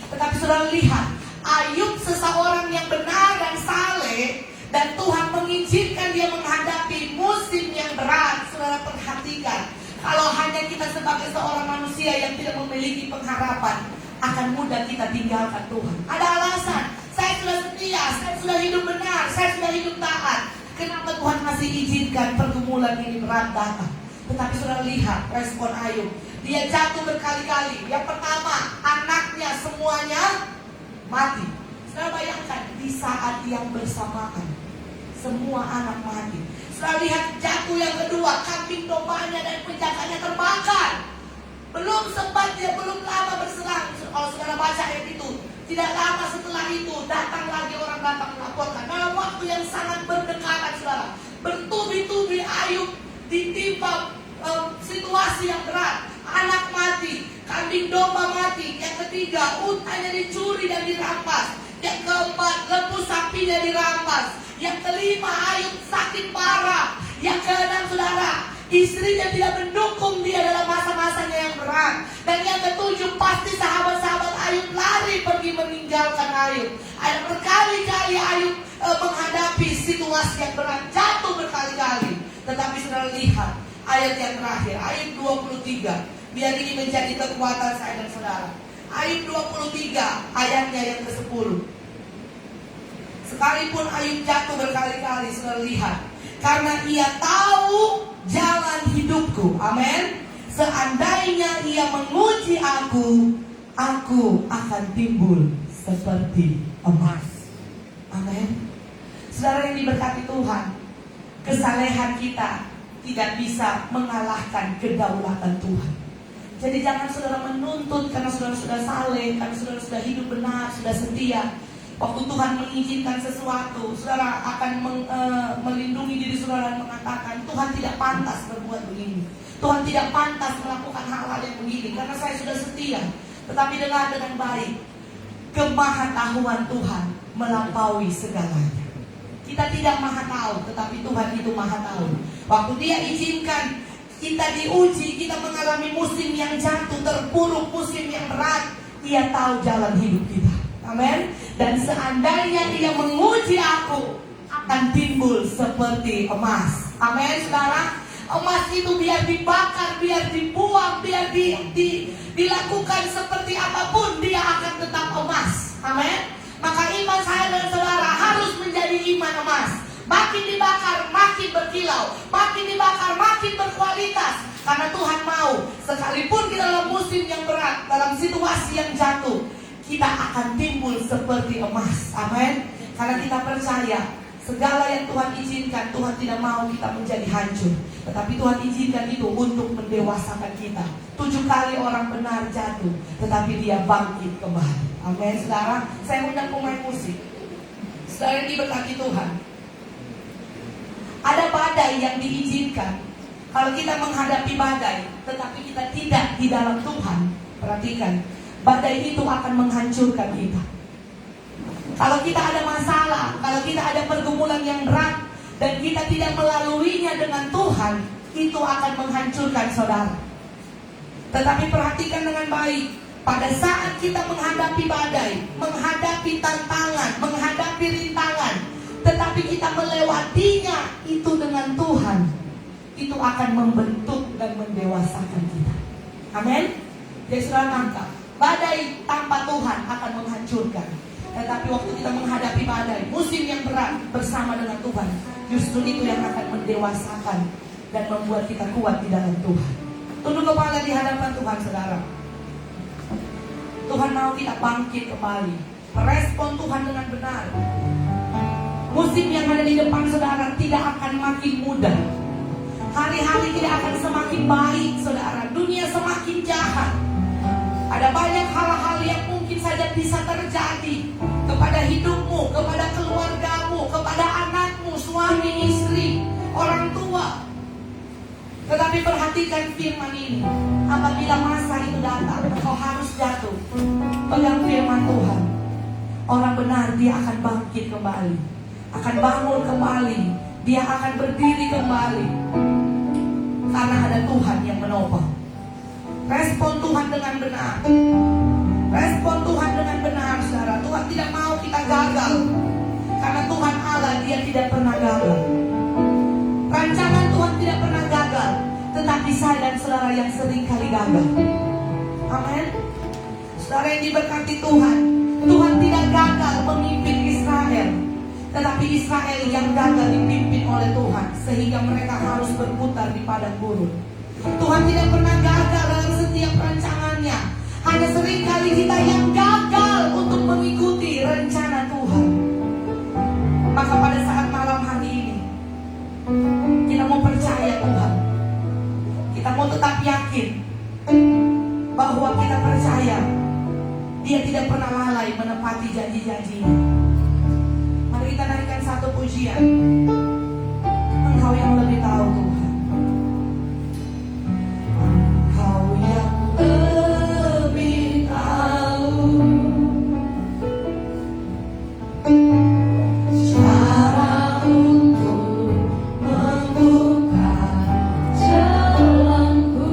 Tetapi saudara lihat, Ayub seseorang yang benar dan saleh, dan Tuhan mengizinkan dia menghadapi musim yang berat. Saudara perhatikan, kalau hanya Makanya kita sebagai seorang manusia yang tidak memiliki pengharapan, akan mudah kita tinggalkan Tuhan. Ada alasan, saya sudah setia, saya sudah hidup benar, saya sudah hidup taat. Kenapa Tuhan masih izinkan pergumulan ini berat datang? Tetapi sudah lihat respon Ayub. Dia jatuh berkali-kali. Yang pertama, anaknya semuanya mati. Sudah bayangkan, di saat yang bersamaan semua anak mati. Sudah lihat jatuh yang kedua, kambing dombanya dan penjaganya terbakar. Belum sempat, dia belum lama berselang. Kalau saudara baca ayat itu, tidak lama setelah itu datang lagi orang datang melaporkan. Dalam waktu yang sangat berdekatan, saudara, bertubi-tubi Ayub ditimpa situasi yang berat. Anak mati, kambing domba mati. Yang ketiga, untanya dicuri dan dirampas. Yang keempat, lembu sapinya dirampas. Yang kelima, Ayub sakit parah. Yang keenam, saudara, istrinya tidak mendukung dia dalam masa-masanya yang berat. Dan yang ketujuh, pasti sahabat-sahabat Ayub lari pergi meninggalkan Ayub. Ada berkali-kali Ayub menghadapi situasi yang berat, jatuh berkali-kali. Tetapi saudara lihat ayat yang terakhir, ayat 23. Biar ini menjadi kekuatan saya dan saudara. Ayat 23, ayatnya yang ke-10. Sekalipun Ayub jatuh berkali-kali, saudara lihat, karena ia tahu jalan hidupku. Amin. Seandainya ia menguji aku akan timbul seperti emas. Amin. Saudara yang diberkati Tuhan, kesalehan kita tidak bisa mengalahkan kedaulatan Tuhan. Jadi jangan saudara menuntut karena saudara sudah saleh, karena saudara sudah hidup benar, sudah setia. Waktu Tuhan mengizinkan sesuatu, saudara akan melindungi diri saudara dan mengatakan, Tuhan tidak pantas berbuat begini, Tuhan tidak pantas melakukan hal-hal yang begini, karena saya sudah setia. Tetapi dengar dengan baik, kemahatauan Tuhan melampaui segalanya. Kita tidak maha tahu, tetapi Tuhan itu maha tahu. Waktu Dia izinkan kita diuji, kita mengalami musim yang jatuh, terpuruk, musim yang berat, Dia tahu jalan hidup kita. Amin. Dan seandainya Dia menguji aku, akan timbul seperti emas. Amin, saudara. Emas itu biar dibakar, biar dibuang, biar dilakukan seperti apapun, dia akan tetap emas. Amin. Maka iman saya dan saudara harus menjadi iman emas. Makin dibakar, makin berkilau. Makin dibakar, makin berkualitas. Karena Tuhan mau, sekalipun kita dalam musim yang berat, dalam situasi yang jatuh, kita akan timbul seperti emas. Amin. Karena kita percaya, segala yang Tuhan izinkan, Tuhan tidak mau kita menjadi hancur. Tetapi Tuhan izinkan itu untuk mendewasakan kita. 7 kali orang benar jatuh, tetapi dia bangkit kembali. Amin, saudara. Saya undang pemain musik. Saudara yang diberkati Tuhan, ada badai yang diizinkan. Kalau kita menghadapi badai, tetapi kita tidak di dalam Tuhan, perhatikan, badai itu akan menghancurkan kita. Kalau kita ada masalah, kalau kita ada pergumulan yang berat, dan kita tidak melaluinya dengan Tuhan, itu akan menghancurkan saudara. Tetapi perhatikan dengan baik, pada saat kita menghadapi badai, menghadapi tantangan, menghadapi rintangan, tetapi kita melewatinya itu dengan Tuhan, itu akan membentuk dan mendewasakan kita. Amin. Jadi saudara tangkap, badai tanpa Tuhan akan menghancurkan. Tetapi waktu kita menghadapi badai, musim yang berat bersama dengan Tuhan, justru itu yang akan mendewasakan dan membuat kita kuat di dalam Tuhan. Tunduk kepala di hadapan Tuhan, saudara. Tuhan mau kita bangkit kembali, merespon Tuhan dengan benar. Musim yang ada di depan saudara tidak akan makin mudah. Hari-hari tidak akan semakin baik, saudara. Dunia semakin jahat. Ada banyak hal-hal yang mungkin saja bisa terjadi kepada hidupmu, kepada keluargamu, kepada anakmu, suami, istri, orang tua. Tetapi perhatikan firman ini. Apabila masa itu datang, kau harus jatuh. Pegang firman Tuhan. Orang benar dia akan bangkit kembali, akan bangun kembali, dia akan berdiri kembali. Karena ada Tuhan yang menopang. Respon Tuhan dengan benar. Respon Tuhan dengan benar, saudara. Tuhan tidak mau kita gagal. Karena Tuhan Allah, Dia tidak pernah gagal. Rancangan Tuhan tidak pernah gagal. Tetapi saya dan saudara yang sering kali gagal. Amin. Saudara yang diberkati Tuhan, Tuhan tidak gagal memimpin Israel, tetapi Israel yang gagal dipimpin oleh Tuhan, sehingga mereka harus berputar di padang gurun. Tuhan tidak pernah gagal dalam setiap rancangannya. Hanya seringkali kita yang gagal untuk mengikuti rencana Tuhan. Maka pada saat malam hari ini, kita mau percaya Tuhan. Kita mau tetap yakin bahwa kita percaya Dia tidak pernah lalai menepati janji-janjinya. Mari kita naikkan satu pujian. Engkau yang lebih tahu Tuhan. Engkau yang lebih tahu cara untuk membuka jalanku.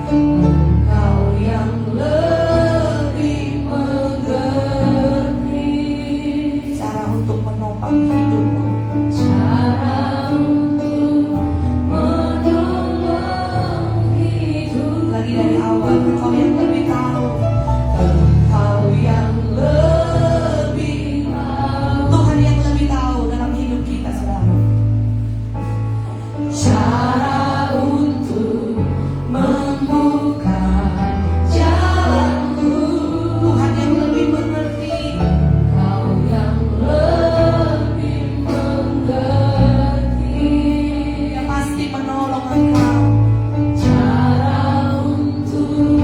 Engkau yang lebih mengerti cara untuk menopang hidupku. Cara untuk menolong hidup. Lagi dari awal, Engkau yang lebih tahu. Engkau yang lebih tahu. Tuhan yang lebih tahu dalam hidup kita, saudara. Cara untuk membuka jalanku. Tuhan yang lebih mengerti. Engkau yang lebih mengerti. Dia pasti menolong engkau. Cara untuk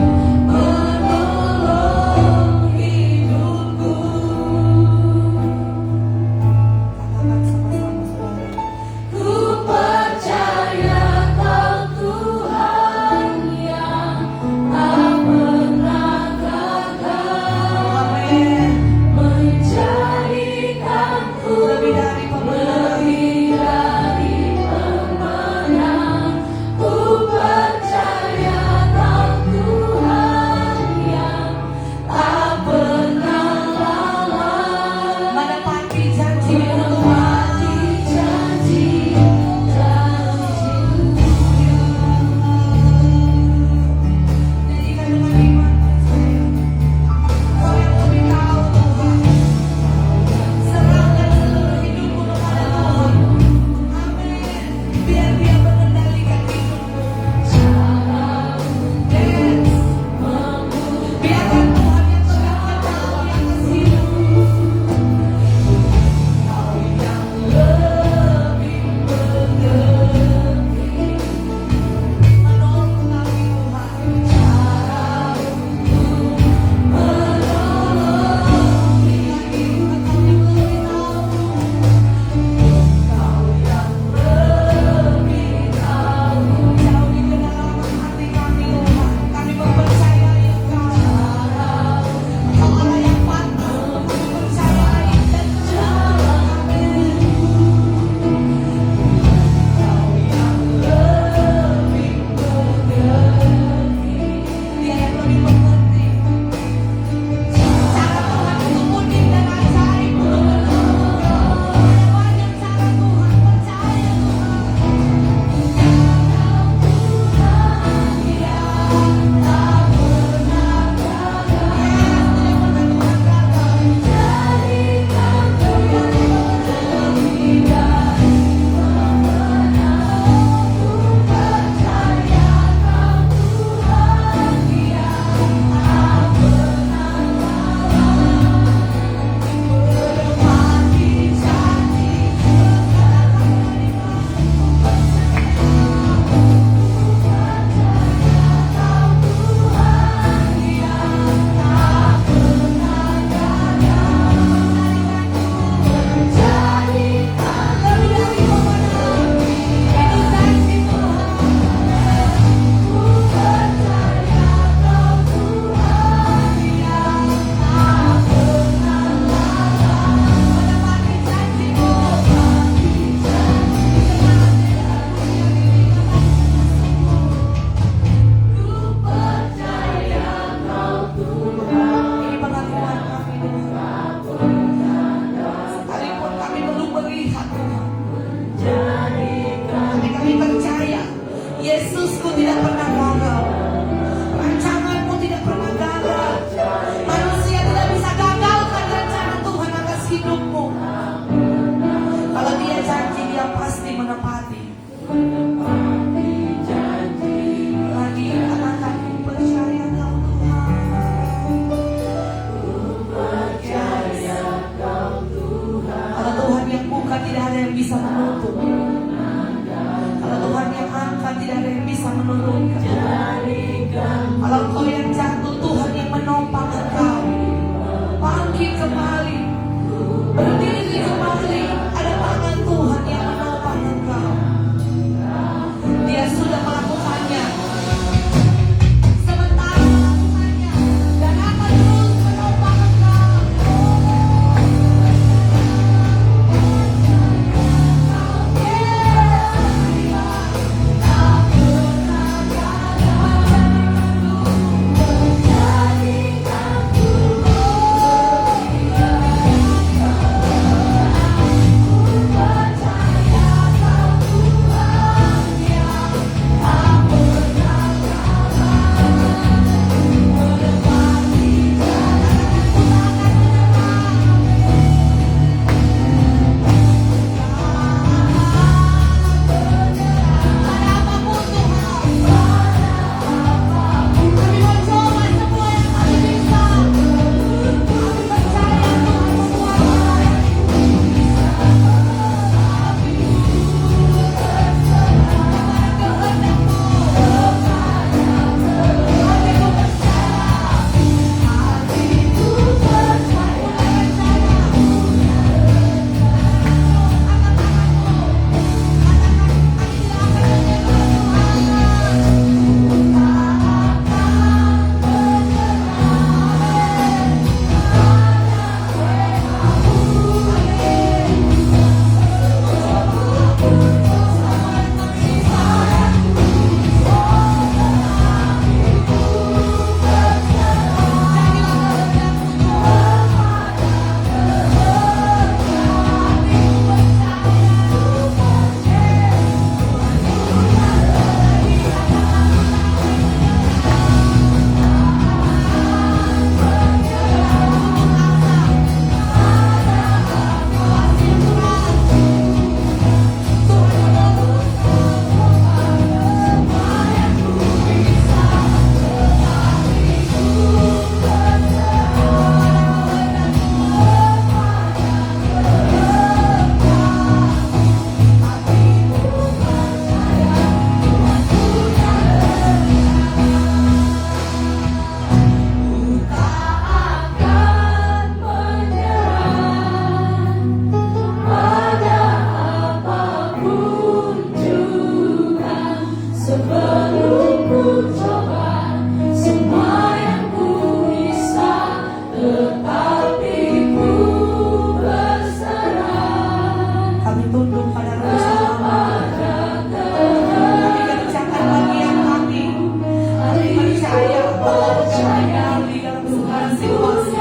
Kembali dalam segala situasi.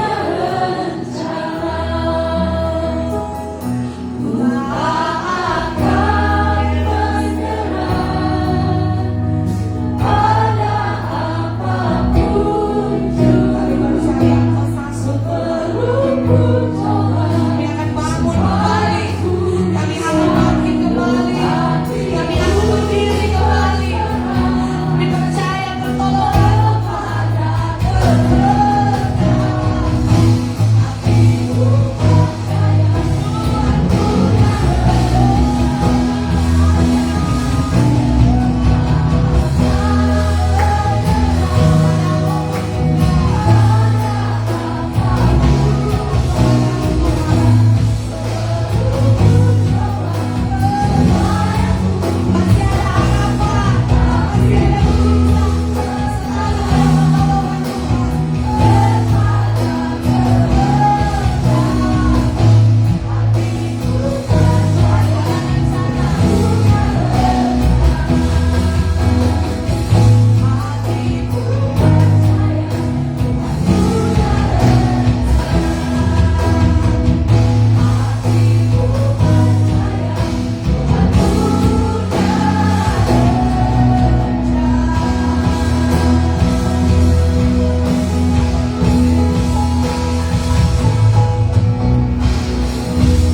Kami percaya Engkau sanggup. Kami akan bangun kembali. Kami akan bangkit kembali. Kami akan berdiri kembali. Kami percaya pertolongan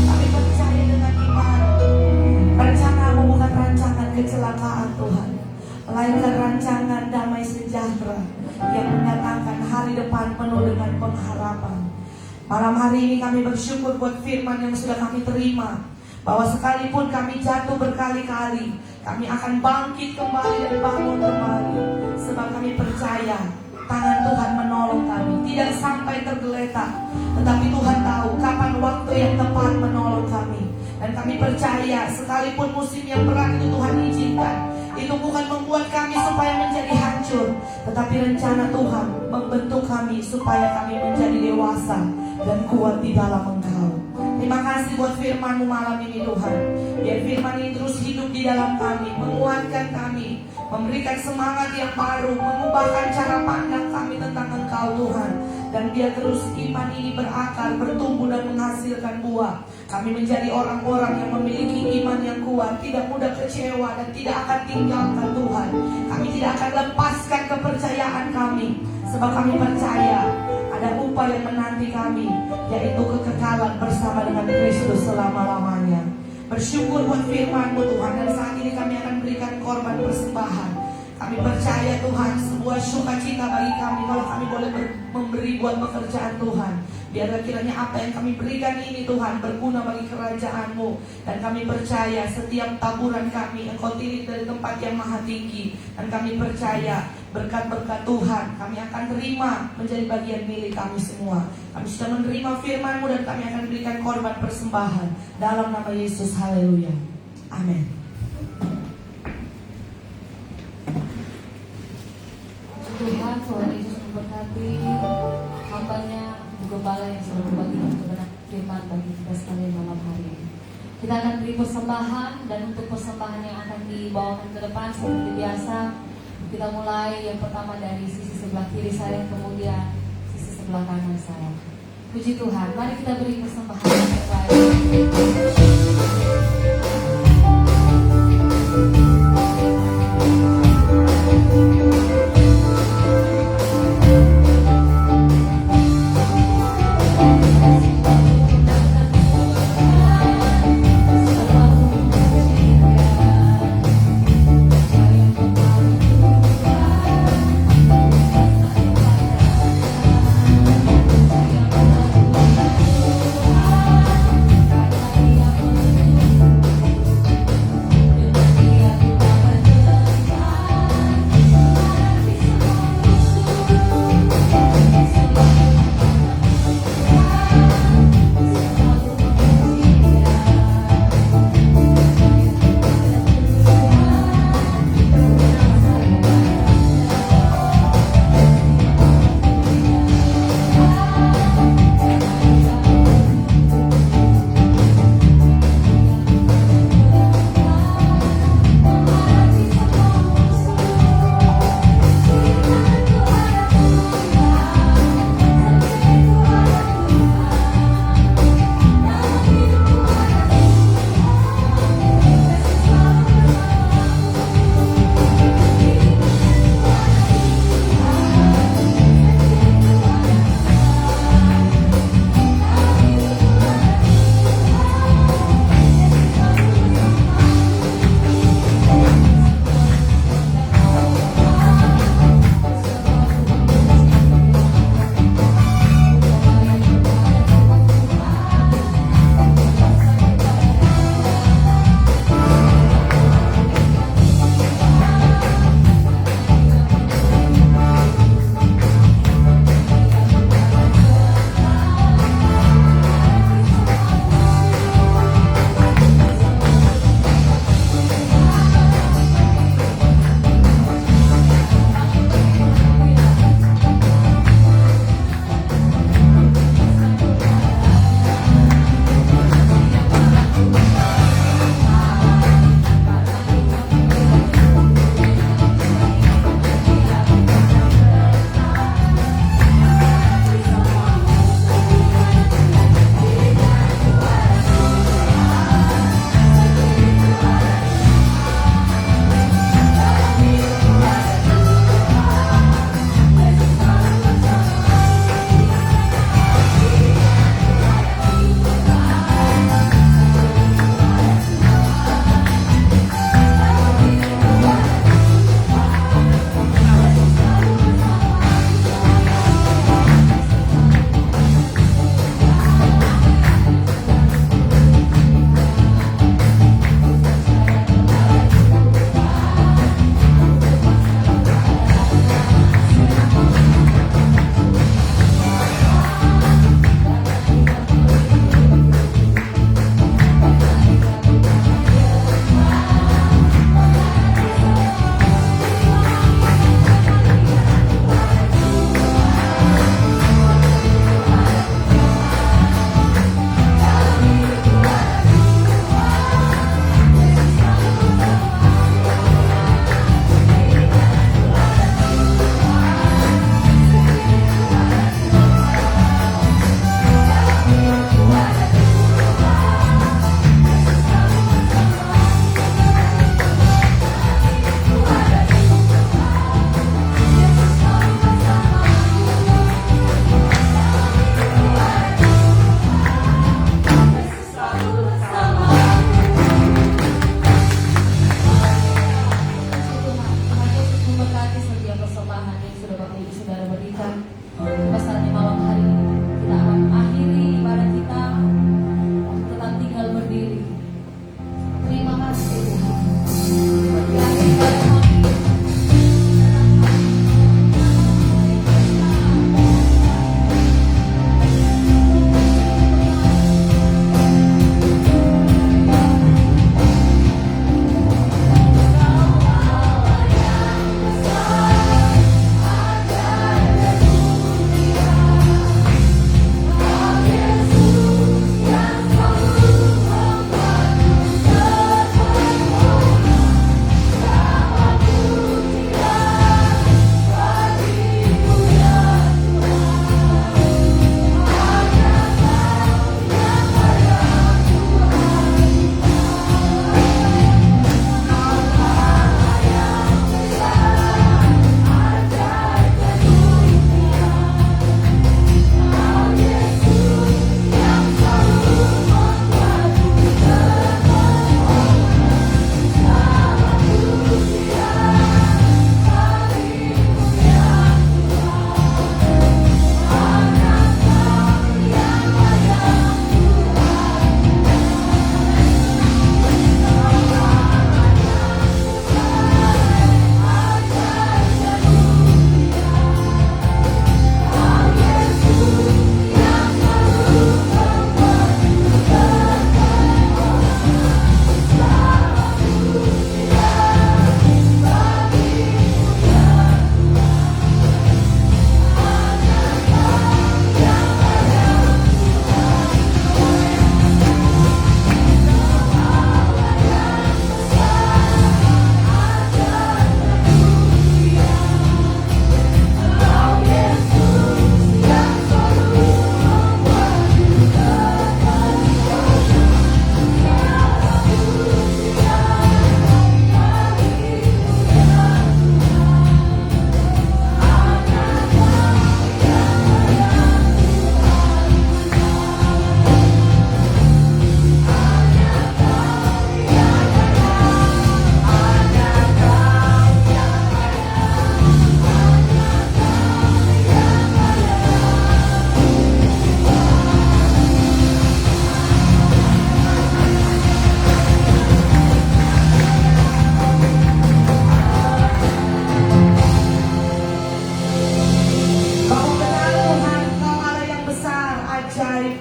Kami percaya dengan iman. Rencanamu bukan rancangan kecelakaan Tuhan, melainkan rancangan damai sejahtera yang mendatangkan hari depan penuh dengan pengharapan. Malam hari ini kami bersyukur buat firman yang sudah kami terima, bahwa sekalipun kami jatuh berkali-kali, kami akan bangkit kembali dan bangun kembali. Sebab kami percaya tangan Tuhan menolong kami, tidak sampai tergeletak, tetapi Tuhan tahu kapan waktu yang tepat menolong kami. Dan kami percaya sekalipun musim yang berat itu Tuhan izinkan, itu bukan membuat kami supaya menjadi hancur, tetapi rencana Tuhan membentuk kami supaya kami menjadi dewasa dan kuat di dalam Engkau. Terima kasih buat firman-Mu malam ini Tuhan. Biar firman ini terus hidup di dalam kami, menguatkan kami, memberikan semangat yang baru, mengubahkan cara pandang kami tentang Engkau Tuhan. Dan biar terus iman ini berakar, bertumbuh dan menghasilkan buah. Kami menjadi orang-orang yang memiliki iman yang kuat, tidak mudah kecewa dan tidak akan tinggalkan Tuhan. Kami tidak akan lepaskan kepercayaan kami, sebab kami percaya ada upah yang menanti kami, yaitu kekekalan bersama dengan Kristus selama-lamanya. Bersyukur buat firman-Mu Tuhan, dan saat ini kami akan berikan korban persembahan. Kami percaya Tuhan, sebuah sukacita bagi kami kalau kami boleh memberi buat pekerjaan Tuhan. Biarlah kiranya apa yang kami berikan ini Tuhan berguna bagi kerajaan-Mu. Dan kami percaya setiap taburan kami Engkau tilik dari tempat yang maha tinggi. Dan kami percaya berkat-berkat Tuhan kami akan terima menjadi bagian milik kami semua. Kami sudah menerima firman-Mu dan kami akan berikan korban persembahan dalam nama Yesus. Haleluya. Amin. Tuhan Yesus memberkati hamba-Nya, gembala yang sudah berbagi kebenaran firman bagi kita sekalian malam hari ini. Kita akan beri persembahan, dan untuk persembahan yang akan dibawakan ke depan seperti biasa, kita mulai yang pertama dari sisi sebelah kiri saya, kemudian sisi sebelah kanan saya. Puji Tuhan, mari kita beri persembahan yang terbaik.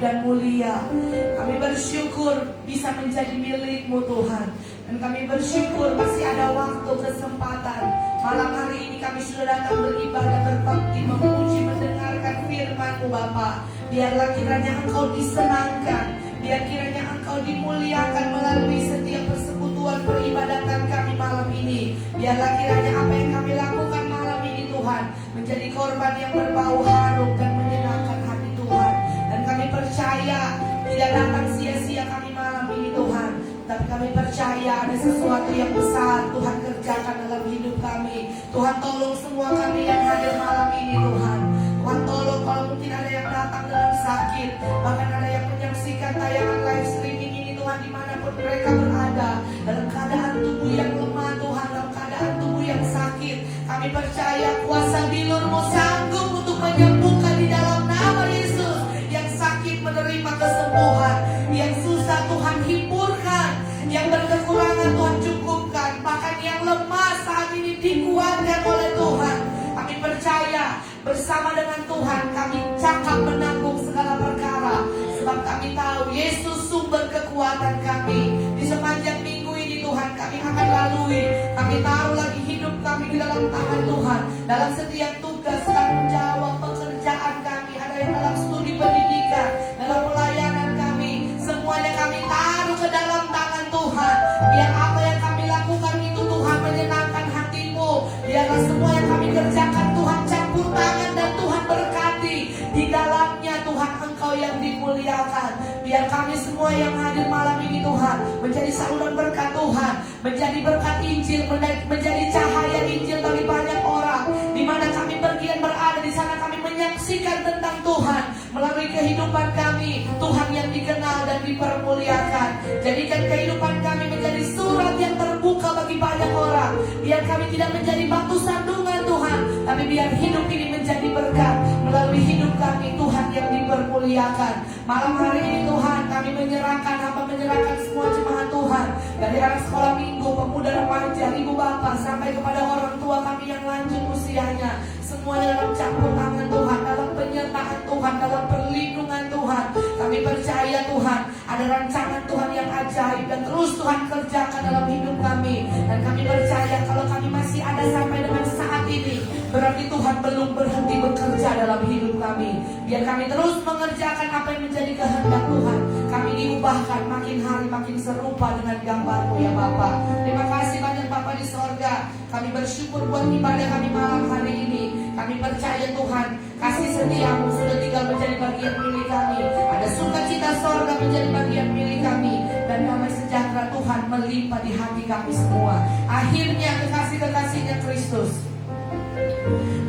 dan mulia. Kami bersyukur bisa menjadi milik-Mu Tuhan. Dan kami bersyukur masih ada waktu, kesempatan. Malam hari ini kami sudah datang beribadah, berbakti, memuji, mendengarkan firman-Mu Bapa. Biarlah kiranya Engkau disenangkan, biar kiranya Engkau dimuliakan melalui setiap persekutuan peribadatan kami malam ini. Biarlah kiranya apa yang kami lakukan malam ini Tuhan menjadi korban yang berbau harum dan menyenangkan hati Tuhan. Dan kami percaya tidak datang sia-sia kami malam ini Tuhan, tapi kami percaya ada sesuatu yang besar Tuhan kerjakan dalam hidup kami. Tuhan tolong semua kami yang hadir malam ini Tuhan. Tuhan tolong kalau mungkin ada yang datang dalam sakit, bahkan ada yang menyaksikan tayangan live streaming ini Tuhan dimanapun mereka berada, dalam keadaan tubuh yang lemah Tuhan, dalam keadaan tubuh yang sakit, kami percaya kuasa bilur-Mu sanggup untuk menyembuhkan di dalam nama Yesus. Yang sakit menerima kesembuhan, yang susah Tuhan hiburkan, yang berkekurangan Tuhan cukupkan, bahkan yang lemah saat ini dikuatkan oleh Tuhan. Kami percaya bersama dengan Tuhan kami cakap menanggung segala perkara, sebab kami tahu Yesus sumber kekuatan kami. Di sepanjang minggu ini Tuhan kami akan lalui, kami taruh lagi hidup kami di dalam tangan Tuhan. Dalam setiap tugas, tanggung jawab, pekerjaan kami, ada yang dalam studi pendidikan, dalam pelayanan kami, semuanya kami taruh ke dalam tangan Tuhan. Biar apa yang kami lakukan itu Tuhan menyenangkan hati-Mu. Biarlah semua yang kami kerjakan Tuhan campur tangan dan Tuhan berkati. Di dalamnya Tuhan Engkau yang dimuliakan. Biar kami semua yang hadir malam ini Tuhan menjadi saluran berkat Tuhan, menjadi berkat Injil, menjadi cahaya Injil bagi banyak orang. Di mana kami pergi dan berada, di sana kami menyaksikan tentang Tuhan melalui kehidupan kami. Tuhan yang dikenal dan dipermuliakan. Jadikan kehidupan kami menjadi surat yang terbuka bagi banyak orang. Biar kami tidak menjadi batu sandungan Tuhan, tapi biar hidup ini menjadi berkat melalui hidup kami Tuhan yang dipermuliakan. Malam hari ini Tuhan kami menyerahkan, hamba menyerahkan semua jemaat Tuhan, dari anak sekolah minggu, pemuda remaja, ibu bapak, sampai kepada orang tua kami yang lanjut usianya. Semuanya dalam campur tangan Tuhan, dalam penyertaan Tuhan, dalam perlindungan Tuhan. Kami percaya Tuhan ada rancangan Tuhan yang ajaib dan terus Tuhan kerjakan dalam hidup kami. Dan kami percaya kalau kami masih ada sampai dengan saat ini, berarti Tuhan belum berhenti bekerja dalam hidup kami. Biar kami terus mengerjakan apa yang menjadi kehendak Tuhan. Kami diubahkan makin hari makin serupa dengan gambar-Mu ya Bapa. Terima kasih banyak Bapa di sorga. Kami bersyukur buat ibadah kami malam hari ini. Kami percaya Tuhan kasih setia-Mu sudah tinggal menjadi bagian milik kami. Ada sukacita sorga menjadi bagian milik kami. Dan damai sejahtera Tuhan melimpah di hati kami semua. Akhirnya kekasih-kekasihnya Kristus,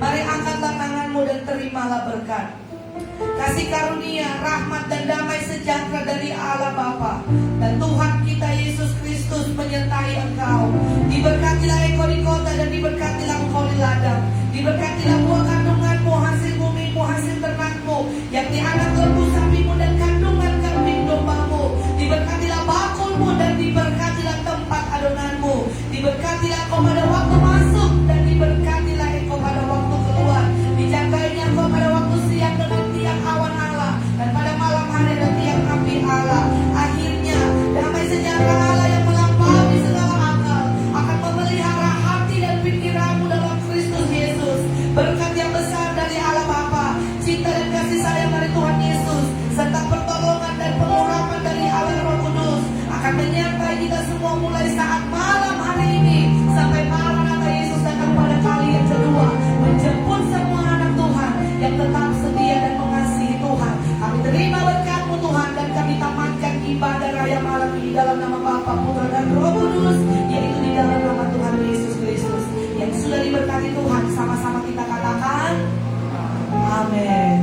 mari angkatlah tanganmu dan terimalah berkat. Kasih karunia, rahmat dan damai sejahtera dari Allah Bapa dan Tuhan kita Yesus Kristus menyertai engkau. Diberkatilah engkau di kota dan diberkatilah engkau di ladang. Diberkatilah buah kandunganmu, hasil bumimu, hasil ternakmu, yakni anak lembu sapimu dan kandungan kambing dombamu. Diberkatilah bakulmu dan diberkatilah tempat adonanmu. Diberkatilah engkau pada waktu masuk dan diberkatilah engkau pada waktu keluar. Dijagainya engkau pada waktu siang dengan tiang awan Allah, dan pada malam hari dengan tiang api Allah. Akhirnya damai sejahtera Allah yang melampaui segala akal akan memelihara hati dan pikiranmu dalam Kristus Yesus. Berkat yang besar dari Allah Bapa, cinta dan kasih sayang dari Tuhan Yesus, serta pertolongan dan pengurapan dari Allah Roh Kudus akan menyertai kita semua mulai saat malam hari ini sampai Maranatha Yesus datang pada kali yang kedua, menjemput semua anak Tuhan yang tetap setia dan mengasihi Tuhan. Kami terima berkat-Mu Tuhan, dan kami tamatkan ibadah raya malam ini dalam nama Bapa, Putra dan Roh Kudus, yaitu di dalam nama Tuhan Yesus Kristus. Yang sudah diberkati Tuhan, sama-sama kita katakan amin.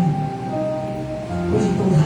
Puji Tuhan.